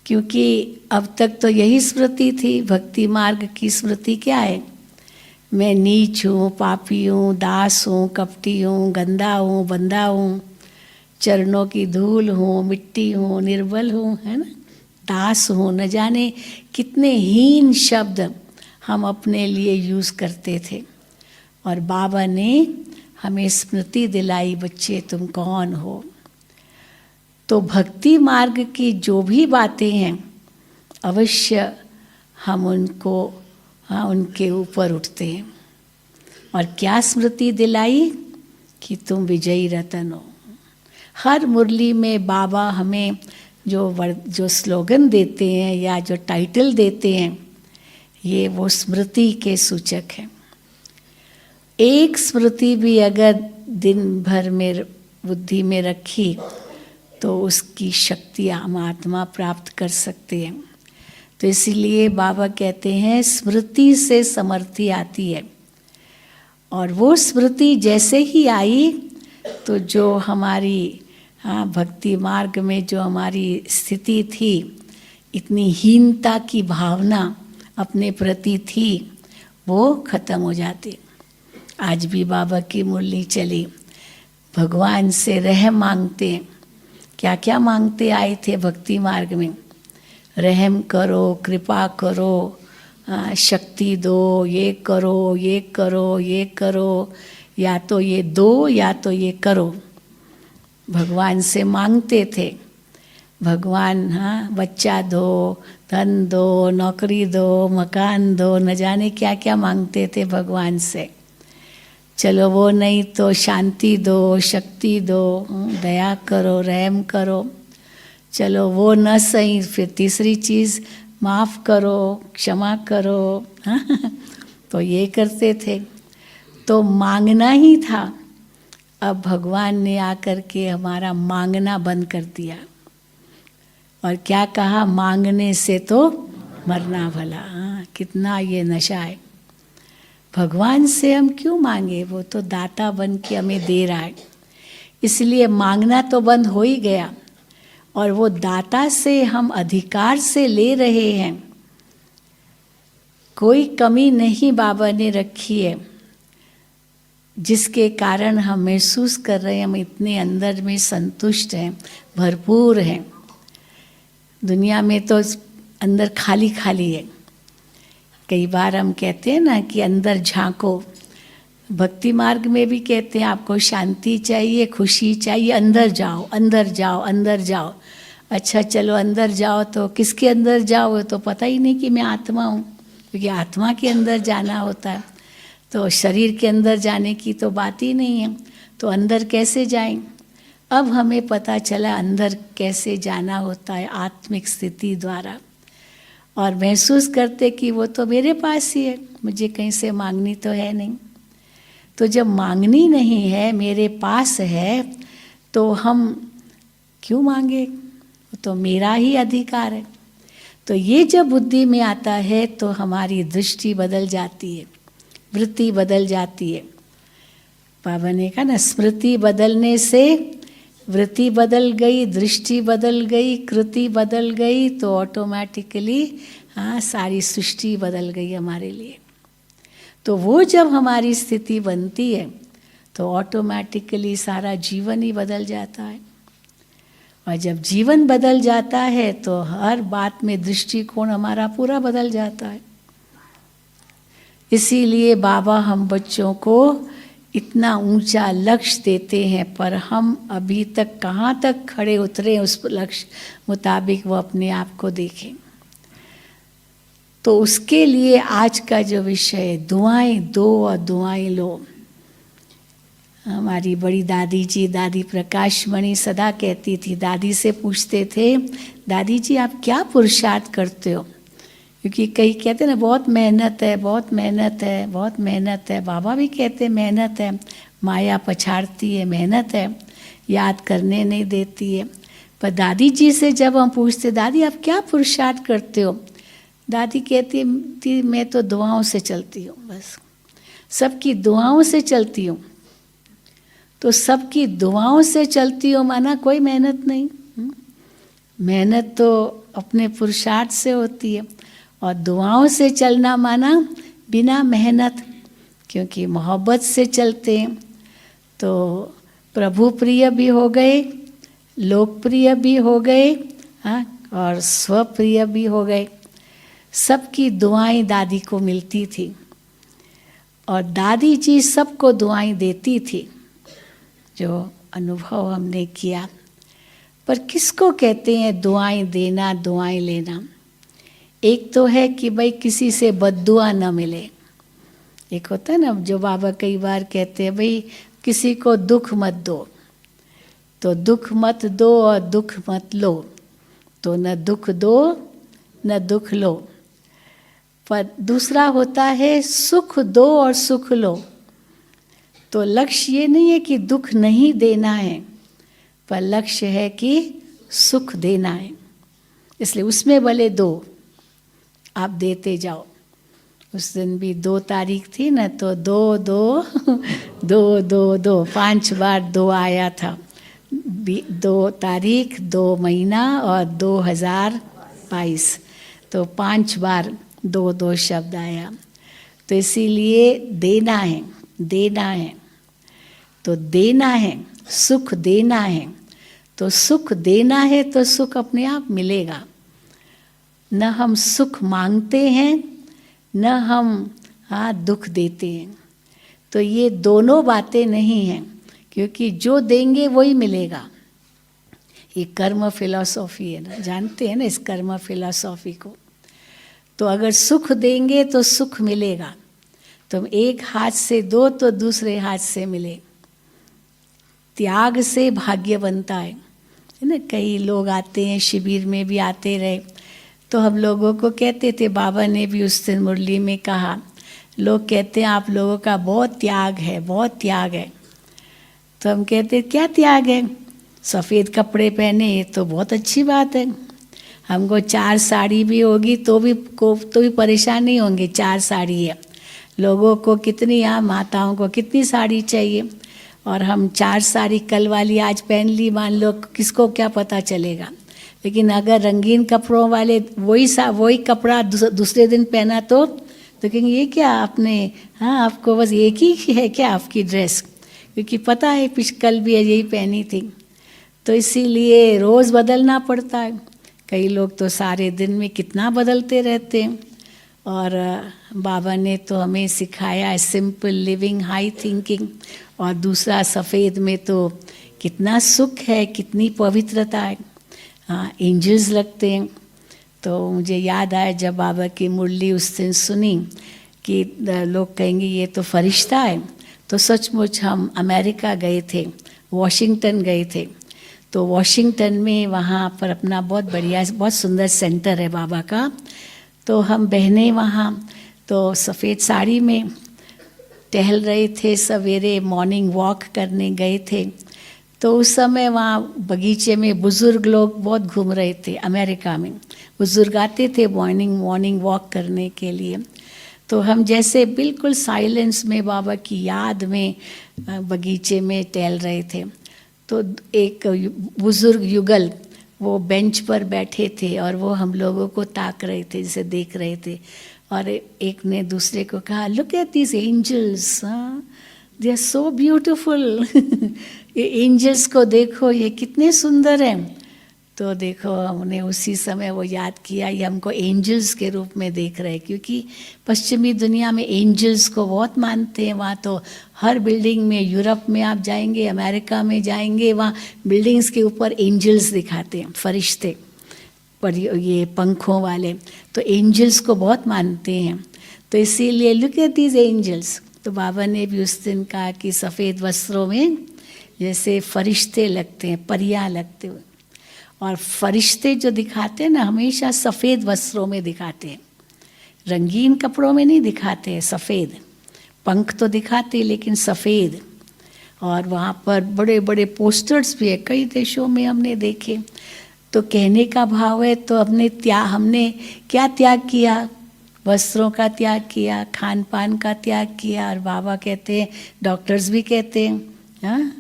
क्योंकि अब तक तो यही स्मृति थी। भक्ति मार्ग की स्मृति क्या है? मैं नीच हूँ, पापी हूँ, दास हूँ, कपटी हूँ, गंदा हूँ, बंदा हूँ, चरणों की धूल हूँ, मिट्टी हूँ, निर्बल हूँ, है ना, दास हूँ। न जाने कितने हीन शब्द हम अपने लिए यूज़ करते थे। और बाबा ने हमें स्मृति दिलाई, बच्चे तुम कौन हो। तो भक्ति मार्ग की जो भी बातें हैं, अवश्य हम उनको उनके ऊपर उठते हैं। और क्या स्मृति दिलाई? कि तुम विजयी रतन हो। हर मुरली में बाबा हमें जो स्लोगन देते हैं या जो टाइटल देते हैं, ये वो स्मृति के सूचक हैं। एक स्मृति भी अगर दिन भर में बुद्धि में रखी तो उसकी शक्ति हम आत्मा प्राप्त कर सकते हैं। तो इसीलिए बाबा कहते हैं स्मृति से समर्थि आती है, और वो स्मृति जैसे ही आई तो जो हमारी भक्ति मार्ग में जो हमारी स्थिति थी, इतनी हीनता की भावना अपने प्रति थी, वो खत्म हो जाती। आज भी बाबा की मुरली चली, भगवान से रहम मांगते। क्या क्या मांगते आए थे भक्ति मार्ग में? रहम करो, कृपा करो, शक्ति दो, ये करो, ये करो, ये करो, या तो ये दो या तो ये करो। भगवान से मांगते थे। भगवान बच्चा दो, धन दो, नौकरी दो, मकान दो, न जाने क्या क्या मांगते थे भगवान से। चलो वो नहीं तो शांति दो, शक्ति दो, दया करो, रहम करो। चलो वो न सही, फिर तीसरी चीज़ माफ़ करो, क्षमा करो। तो ये करते थे। तो मांगना ही था। अब भगवान ने आकर के हमारा मांगना बंद कर दिया, और क्या कहा? मांगने से तो मरना भला। कितना ये नशा है। भगवान से हम क्यों मांगे? वो तो दाता बन के हमें दे रहा है। इसलिए मांगना तो बंद हो ही गया, और वो दाता से हम अधिकार से ले रहे हैं। कोई कमी नहीं बाबा ने रखी है, जिसके कारण हम महसूस कर रहे हैं हम इतने अंदर में संतुष्ट हैं, भरपूर हैं। दुनिया में तो अंदर खाली खाली है। कई बार हम कहते हैं ना कि अंदर झांको। भक्ति मार्ग में भी कहते हैं आपको शांति चाहिए, खुशी चाहिए, अंदर जाओ, अंदर जाओ, अंदर जाओ। अच्छा चलो अंदर जाओ, तो किसके अंदर जाओ? तो पता ही नहीं कि मैं आत्मा हूँ, क्योंकि आत्मा के अंदर जाना होता है। तो शरीर के अंदर जाने की तो बात ही नहीं है। तो अंदर कैसे जाएं? अब हमें पता चला अंदर कैसे जाना होता है, आत्मिक स्थिति द्वारा। और महसूस करते कि वो तो मेरे पास ही है, मुझे कहीं से मांगनी तो है नहीं। तो जब मांगनी नहीं है, मेरे पास है, तो हम क्यों मांगे? वो तो मेरा ही अधिकार है। तो ये जब बुद्धि में आता है तो हमारी दृष्टि बदल जाती है, वृत्ति बदल जाती है। बाबा ने कहा ना, स्मृति बदलने से वृत्ति बदल गई, दृष्टि बदल गई, कृति बदल गई, तो ऑटोमेटिकली सारी सृष्टि बदल गई हमारे लिए। तो वो जब हमारी स्थिति बनती है तो ऑटोमेटिकली सारा जीवन ही बदल जाता है। और जब जीवन बदल जाता है तो हर बात में दृष्टिकोण हमारा पूरा बदल जाता है। इसीलिए बाबा हम बच्चों को इतना ऊंचा लक्ष्य देते हैं, पर हम अभी तक कहाँ तक खड़े उतरे उस लक्ष्य मुताबिक वो अपने आप को देखें। तो उसके लिए आज का जो विषय है, दुआएं दो और दुआएं लो। हमारी बड़ी दादी जी, दादी प्रकाश मणि सदा कहती थी, दादी से पूछते थे, दादी जी आप क्या पुरुषार्थ करते हो? क्योंकि कई कहते हैं ना बहुत मेहनत है, बहुत मेहनत है, बहुत मेहनत है। बाबा भी कहते हैं मेहनत है, माया पछाड़ती है, मेहनत है, याद करने नहीं देती है। पर दादी जी से जब हम पूछते, दादी आप क्या पुरुषार्थ करते हो? दादी कहती थी, मैं तो दुआओं से चलती हूँ, बस सबकी दुआओं से चलती हूँ। तो सबकी दुआओं से चलती हो माना कोई मेहनत नहीं। मेहनत तो अपने पुरुषार्थ से होती है, और दुआओं से चलना माना बिना मेहनत, क्योंकि मोहब्बत से चलते हैं तो प्रभु प्रिय भी हो गए, लोकप्रिय भी हो गए, और स्वप्रिय भी हो गए। सबकी दुआएं दादी को मिलती थी, और दादी जी सबको दुआएं देती थी, जो अनुभव हमने किया। पर किसको कहते हैं दुआएं देना, दुआएं लेना? एक तो है कि भाई किसी से बद्दुआ न मिले। एक होता है ना, जो बाबा कई बार कहते हैं, भाई किसी को दुख मत दो, तो दुख मत दो और दुख मत लो, तो न दुख दो न दुख लो। पर दूसरा होता है सुख दो और सुख लो। तो लक्ष्य ये नहीं है कि दुख नहीं देना है, पर लक्ष्य है कि सुख देना है, इसलिए उसमें भले दो, आप देते जाओ। उस दिन भी 2 तारीख थी ना, तो 2 2 2 2 2 5 बार 2 आया था। 2 तारीख, 2 महीना और 2022, तो 5 बार 2 2 शब्द आया। तो इसीलिए देना है, देना है, तो देना है, सुख देना है। तो सुख देना है तो सुख अपने आप मिलेगा। न हम सुख मांगते हैं, न हम दुख देते हैं। तो ये दोनों बातें नहीं हैं, क्योंकि जो देंगे वही मिलेगा। ये कर्म फिलॉसफी है ना, जानते हैं ना इस कर्म फिलॉसफी को। तो अगर सुख देंगे तो सुख मिलेगा। तुम एक हाथ से दो तो दूसरे हाथ से मिले। त्याग से भाग्य बनता है ना। कई लोग आते हैं, शिविर में भी आते रहे, तो हम लोगों को कहते थे, बाबा ने भी उस दिन मुरली में कहा, लोग कहते हैं आप लोगों का बहुत त्याग है, बहुत त्याग है। तो हम कहते क्या त्याग है? सफ़ेद कपड़े पहने, ये तो बहुत अच्छी बात है। हमको 4 साड़ी भी होगी तो भी परेशान नहीं होंगे, 4 साड़ी है। लोगों को कितनी, यहाँ माताओं को कितनी साड़ी चाहिए, और हम 4 साड़ी कल वाली आज पहन ली, मान लो, किसको क्या पता चलेगा। लेकिन अगर रंगीन कपड़ों वाले वही कपड़ा दूसरे दिन पहना तो कहेंगे ये क्या आपने, आपको बस एक ही है क्या आपकी ड्रेस, क्योंकि पता है कल भी यही पहनी थी। तो इसीलिए रोज़ बदलना पड़ता है। कई लोग तो सारे दिन में कितना बदलते रहते हैं। और बाबा ने तो हमें सिखाया सिंपल लिविंग, हाई थिंकिंग। और दूसरा सफ़ेद में तो कितना सुख है, कितनी पवित्रता है। एंजल्स लगते हैं। तो मुझे याद आया जब बाबा की मुरली उस दिन सुनी कि लोग कहेंगे ये तो फरिश्ता है। तो सचमुच हम अमेरिका गए थे, वॉशिंगटन गए थे। तो वॉशिंगटन में वहाँ पर अपना बहुत बढ़िया, बहुत सुंदर सेंटर है बाबा का। तो हम बहनें वहाँ तो सफ़ेद साड़ी में टहल रहे थे, सवेरे मॉर्निंग वॉक करने गए थे। तो उस समय वहाँ बगीचे में बुज़ुर्ग लोग बहुत घूम रहे थे। अमेरिका में बुज़ुर्ग आते थे मॉर्निंग वॉक करने के लिए। तो हम जैसे बिल्कुल साइलेंस में बाबा की याद में बगीचे में टहल रहे थे। तो एक बुज़ुर्ग युगल वो बेंच पर बैठे थे और वो हम लोगों को ताक रहे थे, जैसे देख रहे थे। और एक ने दूसरे को कहा, look at this angels, they are so beautiful. ये एंजल्स को देखो, ये कितने सुंदर हैं। तो देखो, हमने उसी समय वो याद किया, ये हमको एंजल्स के रूप में देख रहे हैं, क्योंकि पश्चिमी दुनिया में एंजल्स को बहुत मानते हैं। वहाँ तो हर बिल्डिंग में, यूरोप में आप जाएंगे, अमेरिका में जाएंगे, वहाँ बिल्डिंग्स के ऊपर एंजल्स दिखाते हैं, फरिश्ते पर ये पंखों वाले। तो एंजल्स को बहुत मानते हैं। तो इसीलिए लुक एट दीज एंजल्स। तो बाबा ने भी उस दिन कहा कि सफ़ेद वस्त्रों में जैसे फरिश्ते लगते हैं, परियां लगते हुए। और फरिश्ते जो दिखाते हैं ना, हमेशा सफ़ेद वस्त्रों में दिखाते हैं, रंगीन कपड़ों में नहीं दिखाते हैं। सफ़ेद पंख तो दिखाते, लेकिन सफ़ेद। और वहाँ पर बड़े बड़े पोस्टर्स भी है, कई देशों में हमने देखे। तो कहने का भाव है, तो हमने क्या त्याग किया? वस्त्रों का त्याग किया, खान पान का त्याग किया। और बाबा कहते हैं, डॉक्टर्स भी कहते हैं,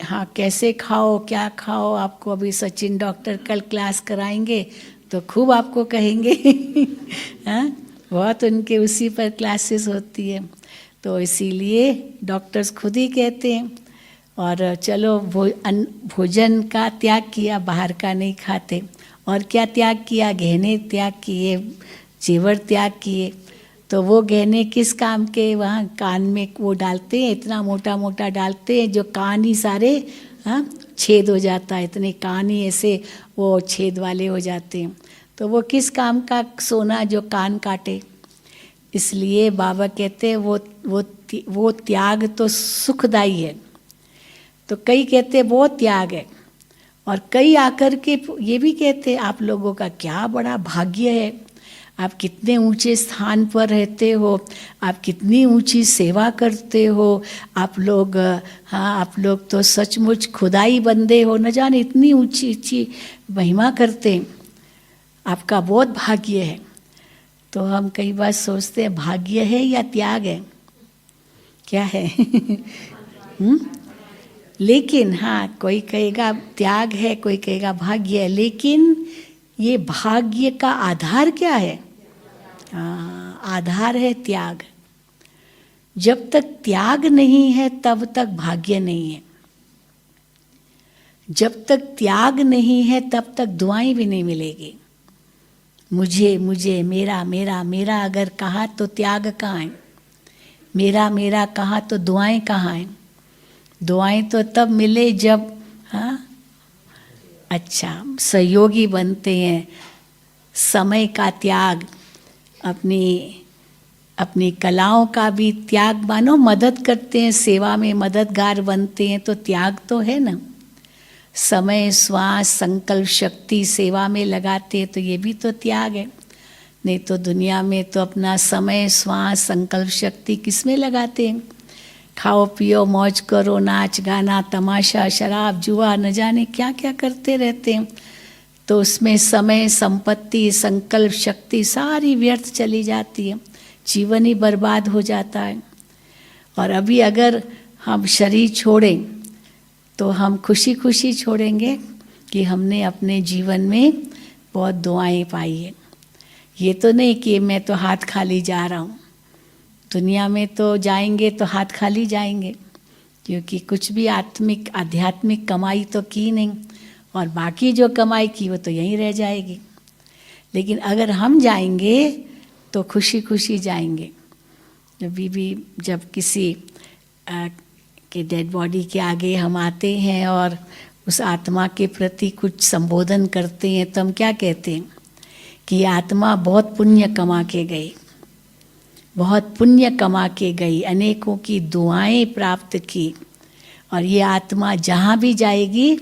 हाँ कैसे खाओ, क्या खाओ। आपको अभी सचिन डॉक्टर कल क्लास कराएंगे तो खूब आपको कहेंगे। बहुत उनके उसी पर क्लासेस होती है। तो इसीलिए डॉक्टर्स खुद ही कहते हैं। और चलो भोजन का त्याग किया, बाहर का नहीं खाते। और क्या त्याग किया? गहने त्याग किए, जेवर त्याग किए। तो वो गहने किस काम के? वहाँ कान में वो डालते हैं, इतना मोटा मोटा डालते हैं जो कान ही सारे छेद हो जाता है। इतने कान ही ऐसे वो छेद वाले हो जाते हैं। तो वो किस काम का सोना जो कान काटे? इसलिए बाबा कहते हैं वो त्याग तो सुखदाई है। तो कई कहते हैं वो त्याग है, और कई आकर के ये भी कहते हैं आप लोगों का क्या बड़ा भाग्य है, आप कितने ऊंचे स्थान पर रहते हो, आप कितनी ऊंची सेवा करते हो, आप लोग, हाँ आप लोग तो सचमुच खुदाई बंदे हो, न जाने इतनी ऊंची ऊंची महिमा करते हैं, आपका बहुत भाग्य है। तो हम कई बार सोचते हैं भाग्य है या त्याग है, क्या है? लेकिन हाँ, कोई कहेगा त्याग है, कोई कहेगा भाग्य है, लेकिन ये भाग्य का आधार क्या है? आधार है त्याग। जब तक त्याग नहीं है तब तक भाग्य नहीं है। जब तक त्याग नहीं है तब तक दुआएं भी नहीं मिलेगी। मुझे मुझे मेरा मेरा मेरा अगर कहा तो त्याग कहाँ है? मेरा मेरा कहा तो दुआएं कहाँ हैं? दुआएं तो तब मिले जब, हाँ अच्छा, सहयोगी बनते हैं, समय का त्याग, अपनी कलाओं का भी त्याग मानो, मदद करते हैं, सेवा में मददगार बनते हैं, तो त्याग तो है ना। समय, श्वास, संकल्प शक्ति सेवा में लगाते हैं तो ये भी तो त्याग है। नहीं तो दुनिया में तो अपना समय, श्वास, संकल्प शक्ति किस में लगाते हैं? खाओ पियो मौज करो, नाच गाना तमाशा शराब जुआ न जाने क्या क्या करते रहते हैं। तो उसमें समय, संपत्ति, संकल्प शक्ति सारी व्यर्थ चली जाती है, जीवन ही बर्बाद हो जाता है। और अभी अगर हम शरीर छोड़ें तो हम खुशी खुशी छोड़ेंगे कि हमने अपने जीवन में बहुत दुआएं पाई है। ये तो नहीं कि मैं तो हाथ खाली जा रहा हूँ। दुनिया में तो जाएंगे तो हाथ खाली जाएंगे, क्योंकि कुछ भी आध्यात्मिक कमाई तो की नहीं, और बाकी जो कमाई की वो तो यहीं रह जाएगी। लेकिन अगर हम जाएंगे तो खुशी खुशी जाएंगे। जब किसी के डेड बॉडी के आगे हम आते हैं और उस आत्मा के प्रति कुछ संबोधन करते हैं तो हम क्या कहते हैं कि आत्मा बहुत पुण्य कमा के गई, बहुत पुण्य कमा के गई, अनेकों की दुआएं प्राप्त की, और ये आत्मा जहाँ भी जाएगी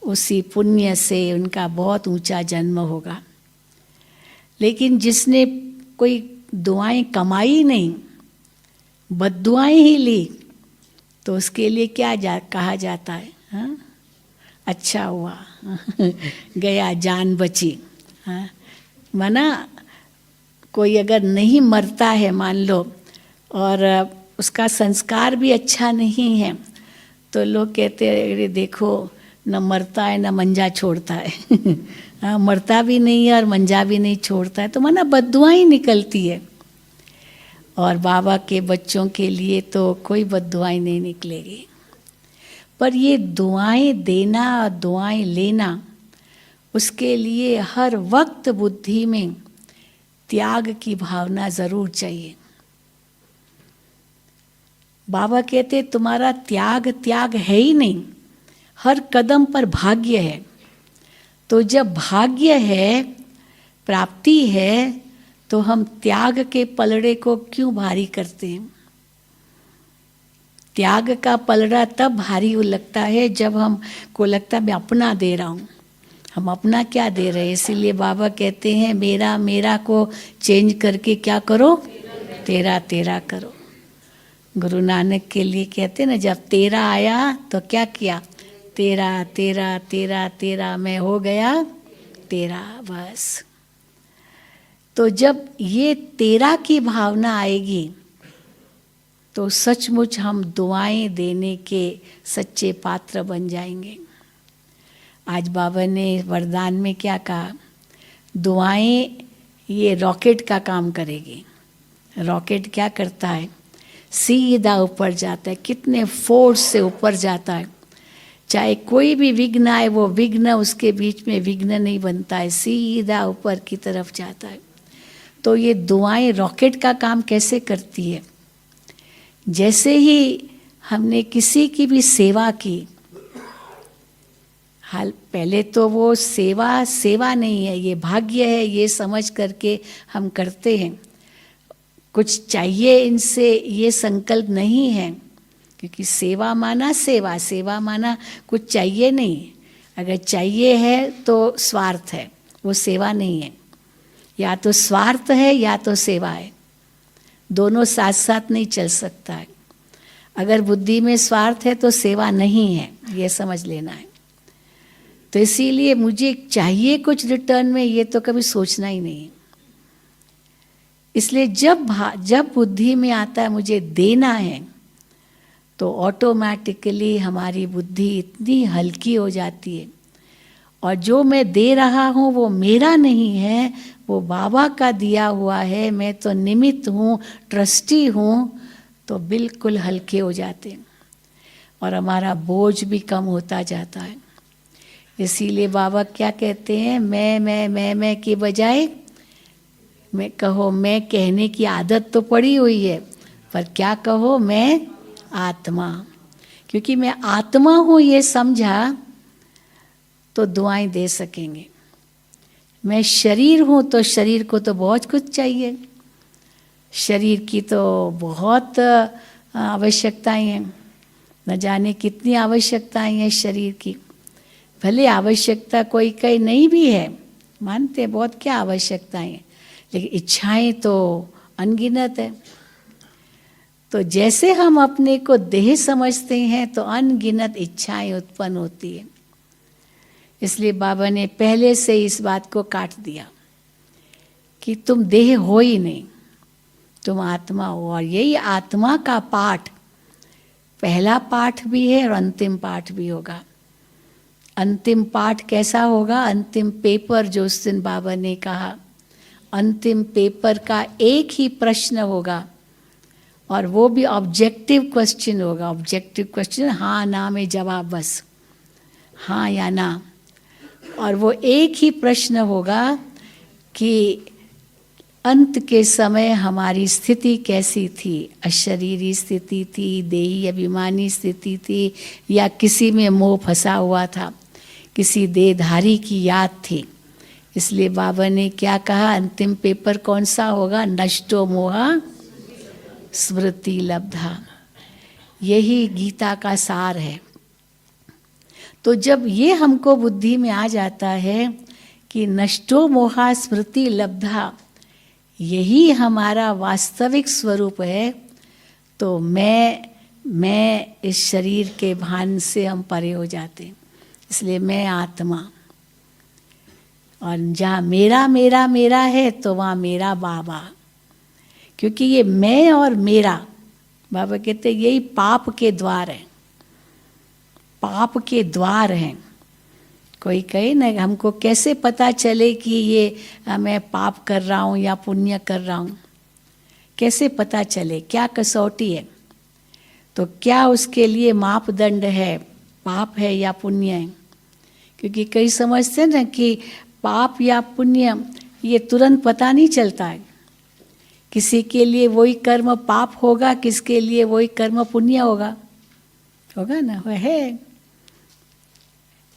उसी पुण्य से उनका बहुत ऊंचा जन्म होगा। लेकिन जिसने कोई दुआएं कमाई नहीं, बद्दुआएं ही ली, तो उसके लिए क्या कहा जाता है? हाँ? अच्छा हुआ गया जान बची। हाँ? माना कोई अगर नहीं मरता है मान लो, और उसका संस्कार भी अच्छा नहीं है, तो लोग कहते हैं अरे देखो न मरता है न मंजा छोड़ता है। हाँ, मरता भी नहीं है और मंजा भी नहीं छोड़ता है, तो माना बद्दुआ ही निकलती है। और बाबा के बच्चों के लिए तो कोई बद्दुआएं नहीं निकलेगी। पर ये दुआएं देना और दुआएं लेना, उसके लिए हर वक्त बुद्धि में त्याग की भावना जरूर चाहिए। बाबा कहते तुम्हारा त्याग है ही नहीं, हर कदम पर भाग्य है। तो जब भाग्य है, प्राप्ति है, तो हम त्याग के पलड़े को क्यों भारी करते हैं? त्याग का पलड़ा तब भारी लगता है जब हम को लगता है मैं अपना दे रहा हूँ। हम अपना क्या दे रहे हैं? इसीलिए बाबा कहते हैं मेरा मेरा को चेंज करके क्या करो? तेरा तेरा करो। गुरु नानक के लिए कहते हैं ना, जब तेरा आया तो क्या किया? तेरा तेरा तेरा तेरा, मैं हो गया तेरा, बस। तो जब ये तेरा की भावना आएगी तो सचमुच हम दुआएं देने के सच्चे पात्र बन जाएंगे। आज बाबा ने वरदान में क्या कहा? दुआएं ये रॉकेट का काम करेगी। रॉकेट क्या करता है? सीधा ऊपर जाता है, कितने फोर्स से ऊपर जाता है। चाहे कोई भी विघ्न आए, वो विघ्न उसके बीच में विघ्न नहीं बनता है, सीधा ऊपर की तरफ जाता है। तो ये दुआएं रॉकेट का काम कैसे करती है? जैसे ही हमने किसी की भी सेवा की, हाल पहले तो वो सेवा नहीं है, ये भाग्य है, ये समझ करके हम करते हैं। कुछ चाहिए इनसे ये संकल्प नहीं है, क्योंकि सेवा माना कुछ चाहिए नहीं। अगर चाहिए है तो स्वार्थ है, वो सेवा नहीं है। या तो स्वार्थ है या तो सेवा है, दोनों साथ साथ नहीं चल सकता है। अगर बुद्धि में स्वार्थ है तो सेवा नहीं है, ये समझ लेना है। तो इसीलिए मुझे चाहिए कुछ रिटर्न में, ये तो कभी सोचना ही नहीं। इसलिए जब बुद्धि में आता है मुझे देना है, तो ऑटोमेटिकली हमारी बुद्धि इतनी हल्की हो जाती है। और जो मैं दे रहा हूँ वो मेरा नहीं है, वो बाबा का दिया हुआ है, मैं तो निमित्त हूँ, ट्रस्टी हूँ, तो बिल्कुल हल्के हो जाते हैं और हमारा बोझ भी कम होता जाता है। इसीलिए बाबा क्या कहते हैं, मैं की बजाय मैं कहो। मैं कहने की आदत तो पड़ी हुई है, पर क्या कहो, मैं आत्मा। क्योंकि मैं आत्मा हूँ ये समझा तो दुआएं दे सकेंगे। मैं शरीर हूँ तो शरीर को तो बहुत कुछ चाहिए, शरीर की तो बहुत आवश्यकताएं हैं, न जाने कितनी आवश्यकताएं हैं शरीर की। भले आवश्यकता कोई कहीं नहीं भी है, मानते बहुत क्या आवश्यकताएं हैं, लेकिन इच्छाएं तो अनगिनत है। तो जैसे हम अपने को देह समझते हैं तो अनगिनत इच्छाएं उत्पन्न होती है। इसलिए बाबा ने पहले से इस बात को काट दिया कि तुम देह हो ही नहीं, तुम आत्मा हो। और यही आत्मा का पाठ, पहला पाठ भी है और अंतिम पाठ भी होगा। अंतिम पाठ कैसा होगा, अंतिम पेपर जो उस दिन बाबा ने कहा, अंतिम पेपर का एक ही प्रश्न होगा और वो भी ऑब्जेक्टिव क्वेश्चन होगा। ऑब्जेक्टिव क्वेश्चन, हाँ ना में जवाब, बस हाँ या ना। और वो एक ही प्रश्न होगा कि अंत के समय हमारी स्थिति कैसी थी, अशरीरी स्थिति थी, देही अभिमानी स्थिति थी, या किसी में मोह फंसा हुआ था, किसी देहधारी की याद थी। इसलिए बाबा ने क्या कहा, अंतिम पेपर कौन सा होगा, नष्टो मोहा स्मृति लब्धा। यही गीता का सार है। तो जब ये हमको बुद्धि में आ जाता है कि नष्टो मोहा स्मृति लब्धा, यही हमारा वास्तविक स्वरूप है, तो मैं इस शरीर के भान से हम परे हो जाते हैं। इसलिए मैं आत्मा, और जहाँ मेरा मेरा मेरा है तो वहाँ मेरा बाबा। क्योंकि ये मैं और मेरा, बाबा कहते यही पाप के द्वार हैं, पाप के द्वार हैं। कोई कहे ना, हमको कैसे पता चले कि ये मैं पाप कर रहा हूँ या पुण्य कर रहा हूँ, कैसे पता चले, क्या कसौटी है? तो क्या उसके लिए मापदंड है, पाप है या पुण्य है? क्योंकि कई समझते हैं ना कि पाप या पुण्य ये तुरंत पता नहीं चलता है। किसी के लिए वही कर्म पाप होगा, किसके लिए वही कर्म पुण्य होगा ना, वह है।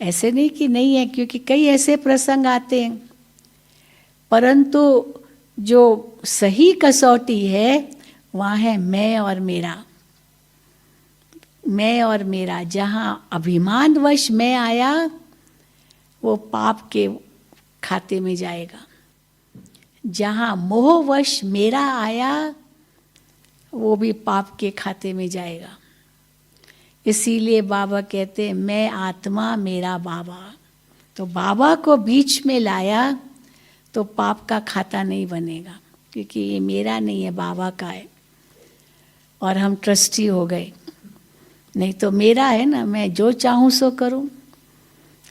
ऐसे नहीं कि नहीं है, क्योंकि कई ऐसे प्रसंग आते हैं। परंतु जो सही कसौटी है वहाँ है मैं और मेरा, मैं और मेरा। जहाँ अभिमानवश मैं आया वो पाप के खाते में जाएगा, जहाँ मोहवश मेरा आया वो भी पाप के खाते में जाएगा। इसीलिए बाबा कहते हैं मैं आत्मा मेरा बाबा। तो बाबा को बीच में लाया तो पाप का खाता नहीं बनेगा, क्योंकि ये मेरा नहीं है, बाबा का है। और हम ट्रस्टी हो गए। नहीं तो मेरा है ना, मैं जो चाहूँ सो करूँ।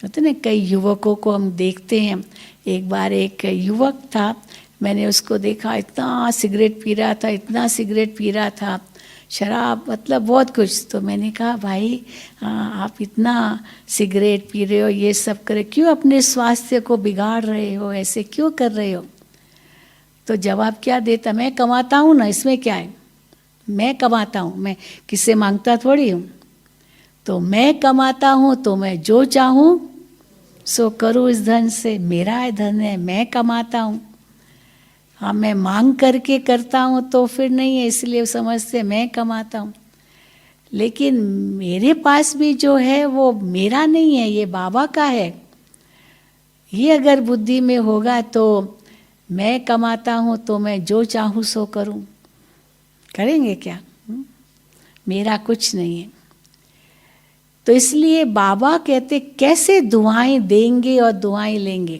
होते ना, कई युवकों को हम देखते हैं। एक बार एक युवक था, मैंने उसको देखा, इतना सिगरेट पी रहा था, इतना सिगरेट पी रहा था, शराब, मतलब बहुत कुछ। तो मैंने कहा भाई आप इतना सिगरेट पी रहे हो, ये सब करे, क्यों अपने स्वास्थ्य को बिगाड़ रहे हो, ऐसे क्यों कर रहे हो? तो जवाब क्या देता, मैं कमाता हूँ ना, इसमें क्या है, मैं कमाता हूँ, मैं किससे मांगता थोड़ी हूँ। तो मैं कमाता हूँ तो मैं जो चाहूँ सो करूँ इस धन से, मेरा धन है, मैं कमाता हूँ। हाँ, मैं मांग करके करता हूँ तो फिर नहीं है, इसलिए समझते मैं कमाता हूँ। लेकिन मेरे पास भी जो है वो मेरा नहीं है, ये बाबा का है। ये अगर बुद्धि में होगा तो मैं कमाता हूँ तो मैं जो चाहूँ सो करूँ, करेंगे क्या? मेरा कुछ नहीं है। तो इसलिए बाबा कहते कैसे दुआएं देंगे और दुआएं लेंगे।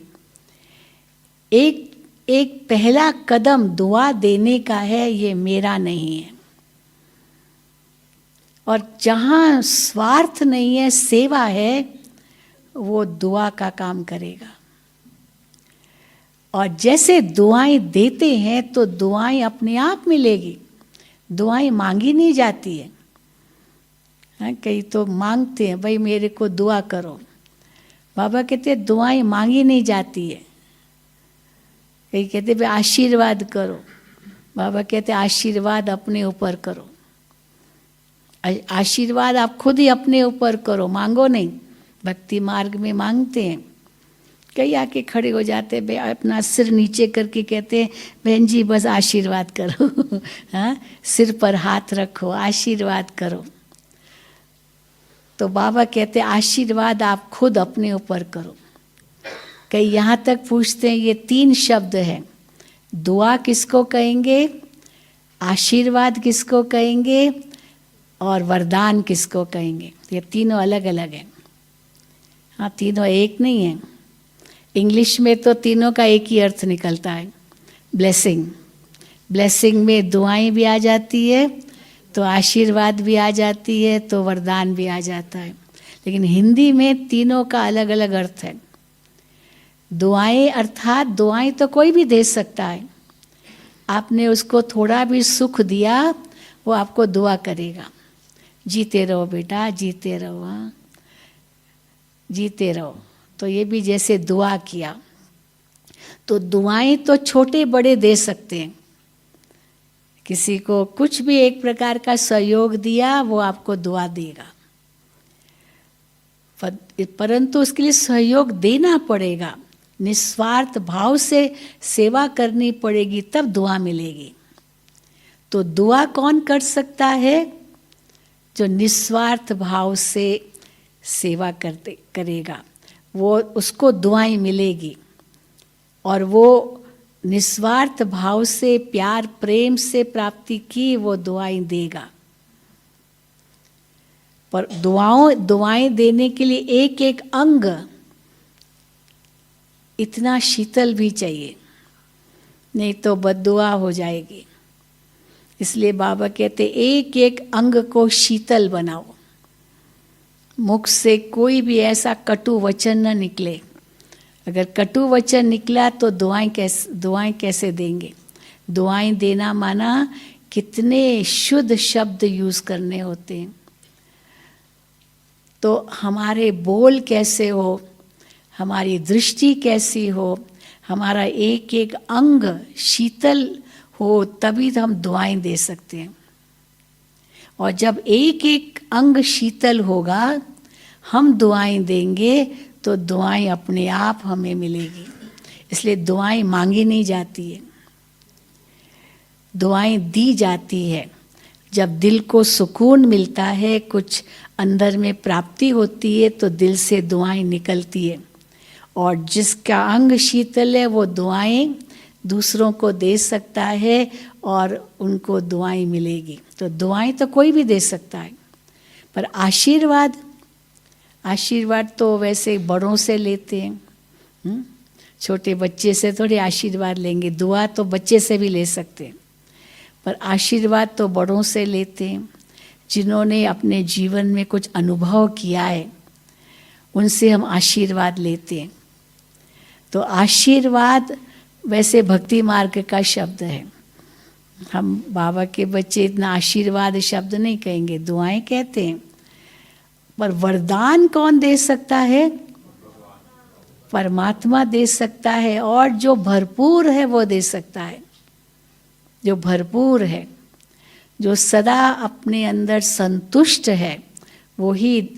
एक एक पहला कदम दुआ देने का है, ये मेरा नहीं है। और जहाँ स्वार्थ नहीं है, सेवा है, वो दुआ का काम करेगा। और जैसे दुआएं देते हैं तो दुआएं अपने आप मिलेगी। दुआएं मांगी नहीं जाती है। हाँ, कई तो मांगते हैं, भाई मेरे को दुआ करो। बाबा कहते हैं दुआएं मांगी नहीं जाती है। कई कहते भाई आशीर्वाद करो। बाबा कहते आशीर्वाद अपने ऊपर करो। आशीर्वाद आप खुद ही अपने ऊपर करो, मांगो नहीं। भक्ति मार्ग में मांगते हैं, कई आके खड़े हो जाते हैं, अपना सिर नीचे करके कहते हैं बहन जी बस आशीर्वाद करो। हाँ, सिर पर हाथ रखो, आशीर्वाद करो। तो बाबा कहते हैं आशीर्वाद आप खुद अपने ऊपर करो। कई यहाँ तक पूछते हैं, ये 3 शब्द हैं, दुआ किसको कहेंगे, आशीर्वाद किसको कहेंगे और वरदान किसको कहेंगे। ये तीनों अलग अलग हैं। हाँ, तीनों एक नहीं है। इंग्लिश में तो तीनों का एक ही अर्थ निकलता है, ब्लेसिंग। ब्लेसिंग में दुआएं भी आ जाती है, तो आशीर्वाद भी आ जाती है, तो वरदान भी आ जाता है। लेकिन हिंदी में तीनों का अलग अलग अर्थ है। दुआएं अर्थात दुआएं तो कोई भी दे सकता है। आपने उसको थोड़ा भी सुख दिया, वो आपको दुआ करेगा, जीते रहो बेटा, जीते रहो, हाँ जीते रहो। तो ये भी जैसे दुआ किया। तो दुआएं तो छोटे बड़े दे सकते हैं। किसी को कुछ भी एक प्रकार का सहयोग दिया, वो आपको दुआ देगा। परंतु उसके लिए सहयोग देना पड़ेगा, निस्वार्थ भाव से सेवा करनी पड़ेगी, तब दुआ मिलेगी। तो दुआ कौन कर सकता है? जो निस्वार्थ भाव से सेवा करेगा, वो उसको दुआएं मिलेगी। और वो निस्वार्थ भाव से प्यार प्रेम से प्राप्ति की, वो दुआएं देगा। पर दुआएं देने के लिए एक एक अंग इतना शीतल भी चाहिए, नहीं तो बद्दुआ हो जाएगी। इसलिए बाबा कहते एक एक अंग को शीतल बनाओ। मुख से कोई भी ऐसा कटु वचन न निकले। अगर कटु वचन निकला तो दुआएं कैसे देंगे? दुआएं देना माना कितने शुद्ध शब्द यूज करने होते हैं। तो हमारे बोल कैसे हो, हमारी दृष्टि कैसी हो, हमारा एक एक अंग शीतल हो, तभी तो हम दुआएं दे सकते हैं। और जब एक एक अंग शीतल होगा, हम दुआएं देंगे तो दुआएं अपने आप हमें मिलेगी। इसलिए दुआएं मांगी नहीं जाती है, दुआएं दी जाती है। जब दिल को सुकून मिलता है, कुछ अंदर में प्राप्ति होती है, तो दिल से दुआएं निकलती है। और जिसका अंग शीतल है, वो दुआएं दूसरों को दे सकता है और उनको दुआएं मिलेगी। तो दुआएं तो कोई भी दे सकता है, पर आशीर्वाद तो वैसे बड़ों से लेते हैं। छोटे बच्चे से थोड़ी आशीर्वाद लेंगे। दुआ तो बच्चे से भी ले सकते हैं, पर आशीर्वाद तो बड़ों से लेते हैं, जिन्होंने अपने जीवन में कुछ अनुभव किया है, उनसे हम आशीर्वाद लेते हैं। तो आशीर्वाद वैसे भक्ति मार्ग का शब्द है। हम बाबा के बच्चे इतना आशीर्वाद शब्द नहीं कहेंगे, दुआएं कहते हैं। पर वरदान कौन दे सकता है? परमात्मा दे सकता है। और जो भरपूर है वो दे सकता है। जो भरपूर है, जो सदा अपने अंदर संतुष्ट है, वही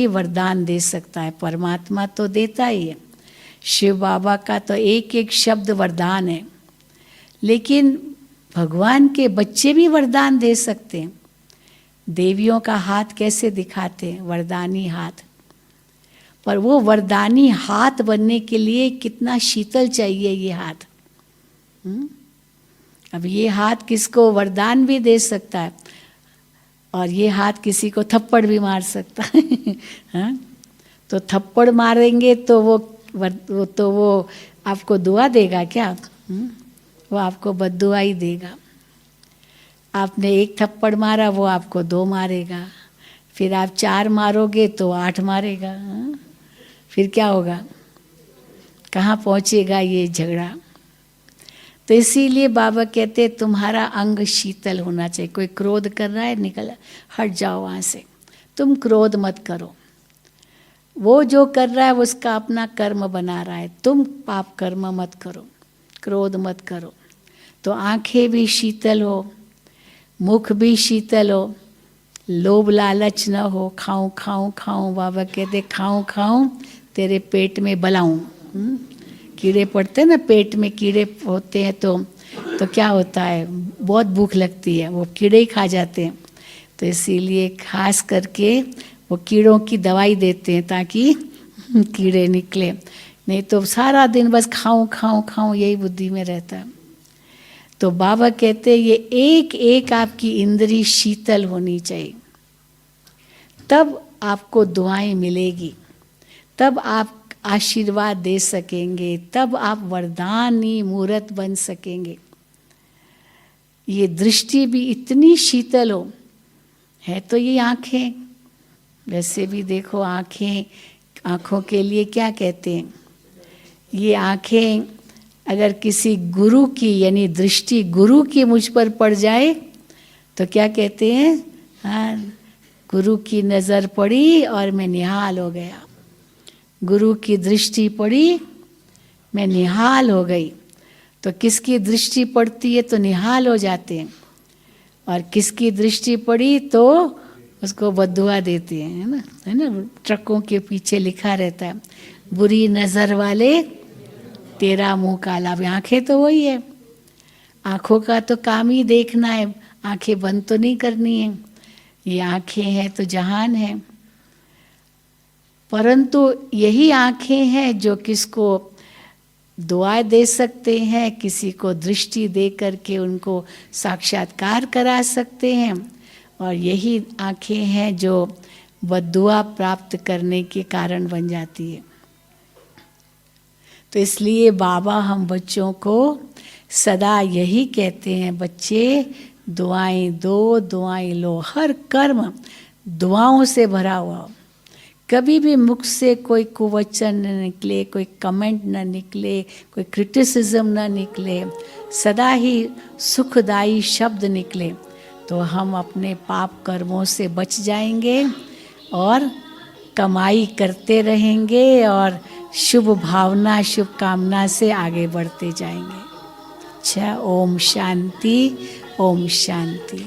वरदान दे सकता है। परमात्मा तो देता ही है। शिव बाबा का तो एक एक शब्द वरदान है। लेकिन भगवान के बच्चे भी वरदान दे सकते हैं। देवियों का हाथ कैसे दिखाते हैं? वरदानी हाथ। पर वो वरदानी हाथ बनने के लिए कितना शीतल चाहिए ये हाथ। अब ये हाथ किसको वरदान भी दे सकता है और ये हाथ किसी को थप्पड़ भी मार सकता है। हाँ? तो थप्पड़ मारेंगे तो वो आपको दुआ देगा क्या? वो आपको बद्दुआ ही देगा। आपने एक थप्पड़ मारा, वो आपको 2 मारेगा। फिर आप 4 मारोगे तो 8 मारेगा। हाँ? फिर क्या होगा? कहाँ पहुँचेगा ये झगड़ा? तो इसीलिए बाबा कहते तुम्हारा अंग शीतल होना चाहिए। कोई क्रोध कर रहा है, निकल हट जाओ वहाँ से, तुम क्रोध मत करो। वो जो कर रहा है उसका अपना कर्म बना रहा है, तुम पाप कर्म मत करो, क्रोध मत करो। तो आंखें भी शीतल हो, मुख भी शीतल हो, लोभ लालच न हो। खाऊं खाऊं खाऊं, बाबा कहते खाऊं खाऊं तेरे पेट में बलाऊं। कीड़े पड़ते हैं ना, पेट में कीड़े होते हैं तो क्या होता है, बहुत भूख लगती है, वो कीड़े ही खा जाते हैं। तो इसीलिए खास करके वो कीड़ों की दवाई देते हैं ताकि कीड़े निकले, नहीं तो सारा दिन बस खाऊं खाऊं खाऊं यही बुद्धि में रहता है। तो बाबा कहते हैं ये एक एक आपकी इंद्री शीतल होनी चाहिए, तब आपको दुआएं मिलेगी, तब आप आशीर्वाद दे सकेंगे, तब आप वरदानी मूर्त बन सकेंगे। ये दृष्टि भी इतनी शीतल हो है तो ये आँखें, वैसे भी देखो आँखों के लिए क्या कहते हैं, ये आँखें अगर किसी गुरु की यानी दृष्टि गुरु की मुझ पर पड़ जाए तो क्या कहते हैं, हाँ गुरु की नज़र पड़ी और मैं निहाल हो गया। गुरु की दृष्टि पड़ी, मैं निहाल हो गई। तो किसकी दृष्टि पड़ती है तो निहाल हो जाते हैं, और किसकी दृष्टि पड़ी तो उसको बद्दुआ देते हैं, है ना। ट्रकों के पीछे लिखा रहता है, बुरी नज़र वाले तेरा मुंह काला। आंखें तो वही है, आँखों का तो काम ही देखना है, आंखें बंद तो नहीं करनी है। ये आंखें हैं तो जहान है, परंतु यही आंखें हैं जो किसको दुआ दे सकते हैं, किसी को दृष्टि दे करके उनको साक्षात्कार करा सकते हैं, और यही आंखें हैं जो बद्दुआ प्राप्त करने के कारण बन जाती है। तो इसलिए बाबा हम बच्चों को सदा यही कहते हैं, बच्चे दुआएं दो, दुआएं लो। हर कर्म दुआओं से भरा हुआ हो। कभी भी मुख से कोई कुवचन न निकले, कोई कमेंट न निकले, कोई क्रिटिसिज्म न निकले, सदा ही सुखदायी शब्द निकले, तो हम अपने पाप कर्मों से बच जाएंगे और कमाई करते रहेंगे और शुभ भावना शुभ कामना से आगे बढ़ते जाएंगे। अच्छा, ओम शांति, ओम शांति।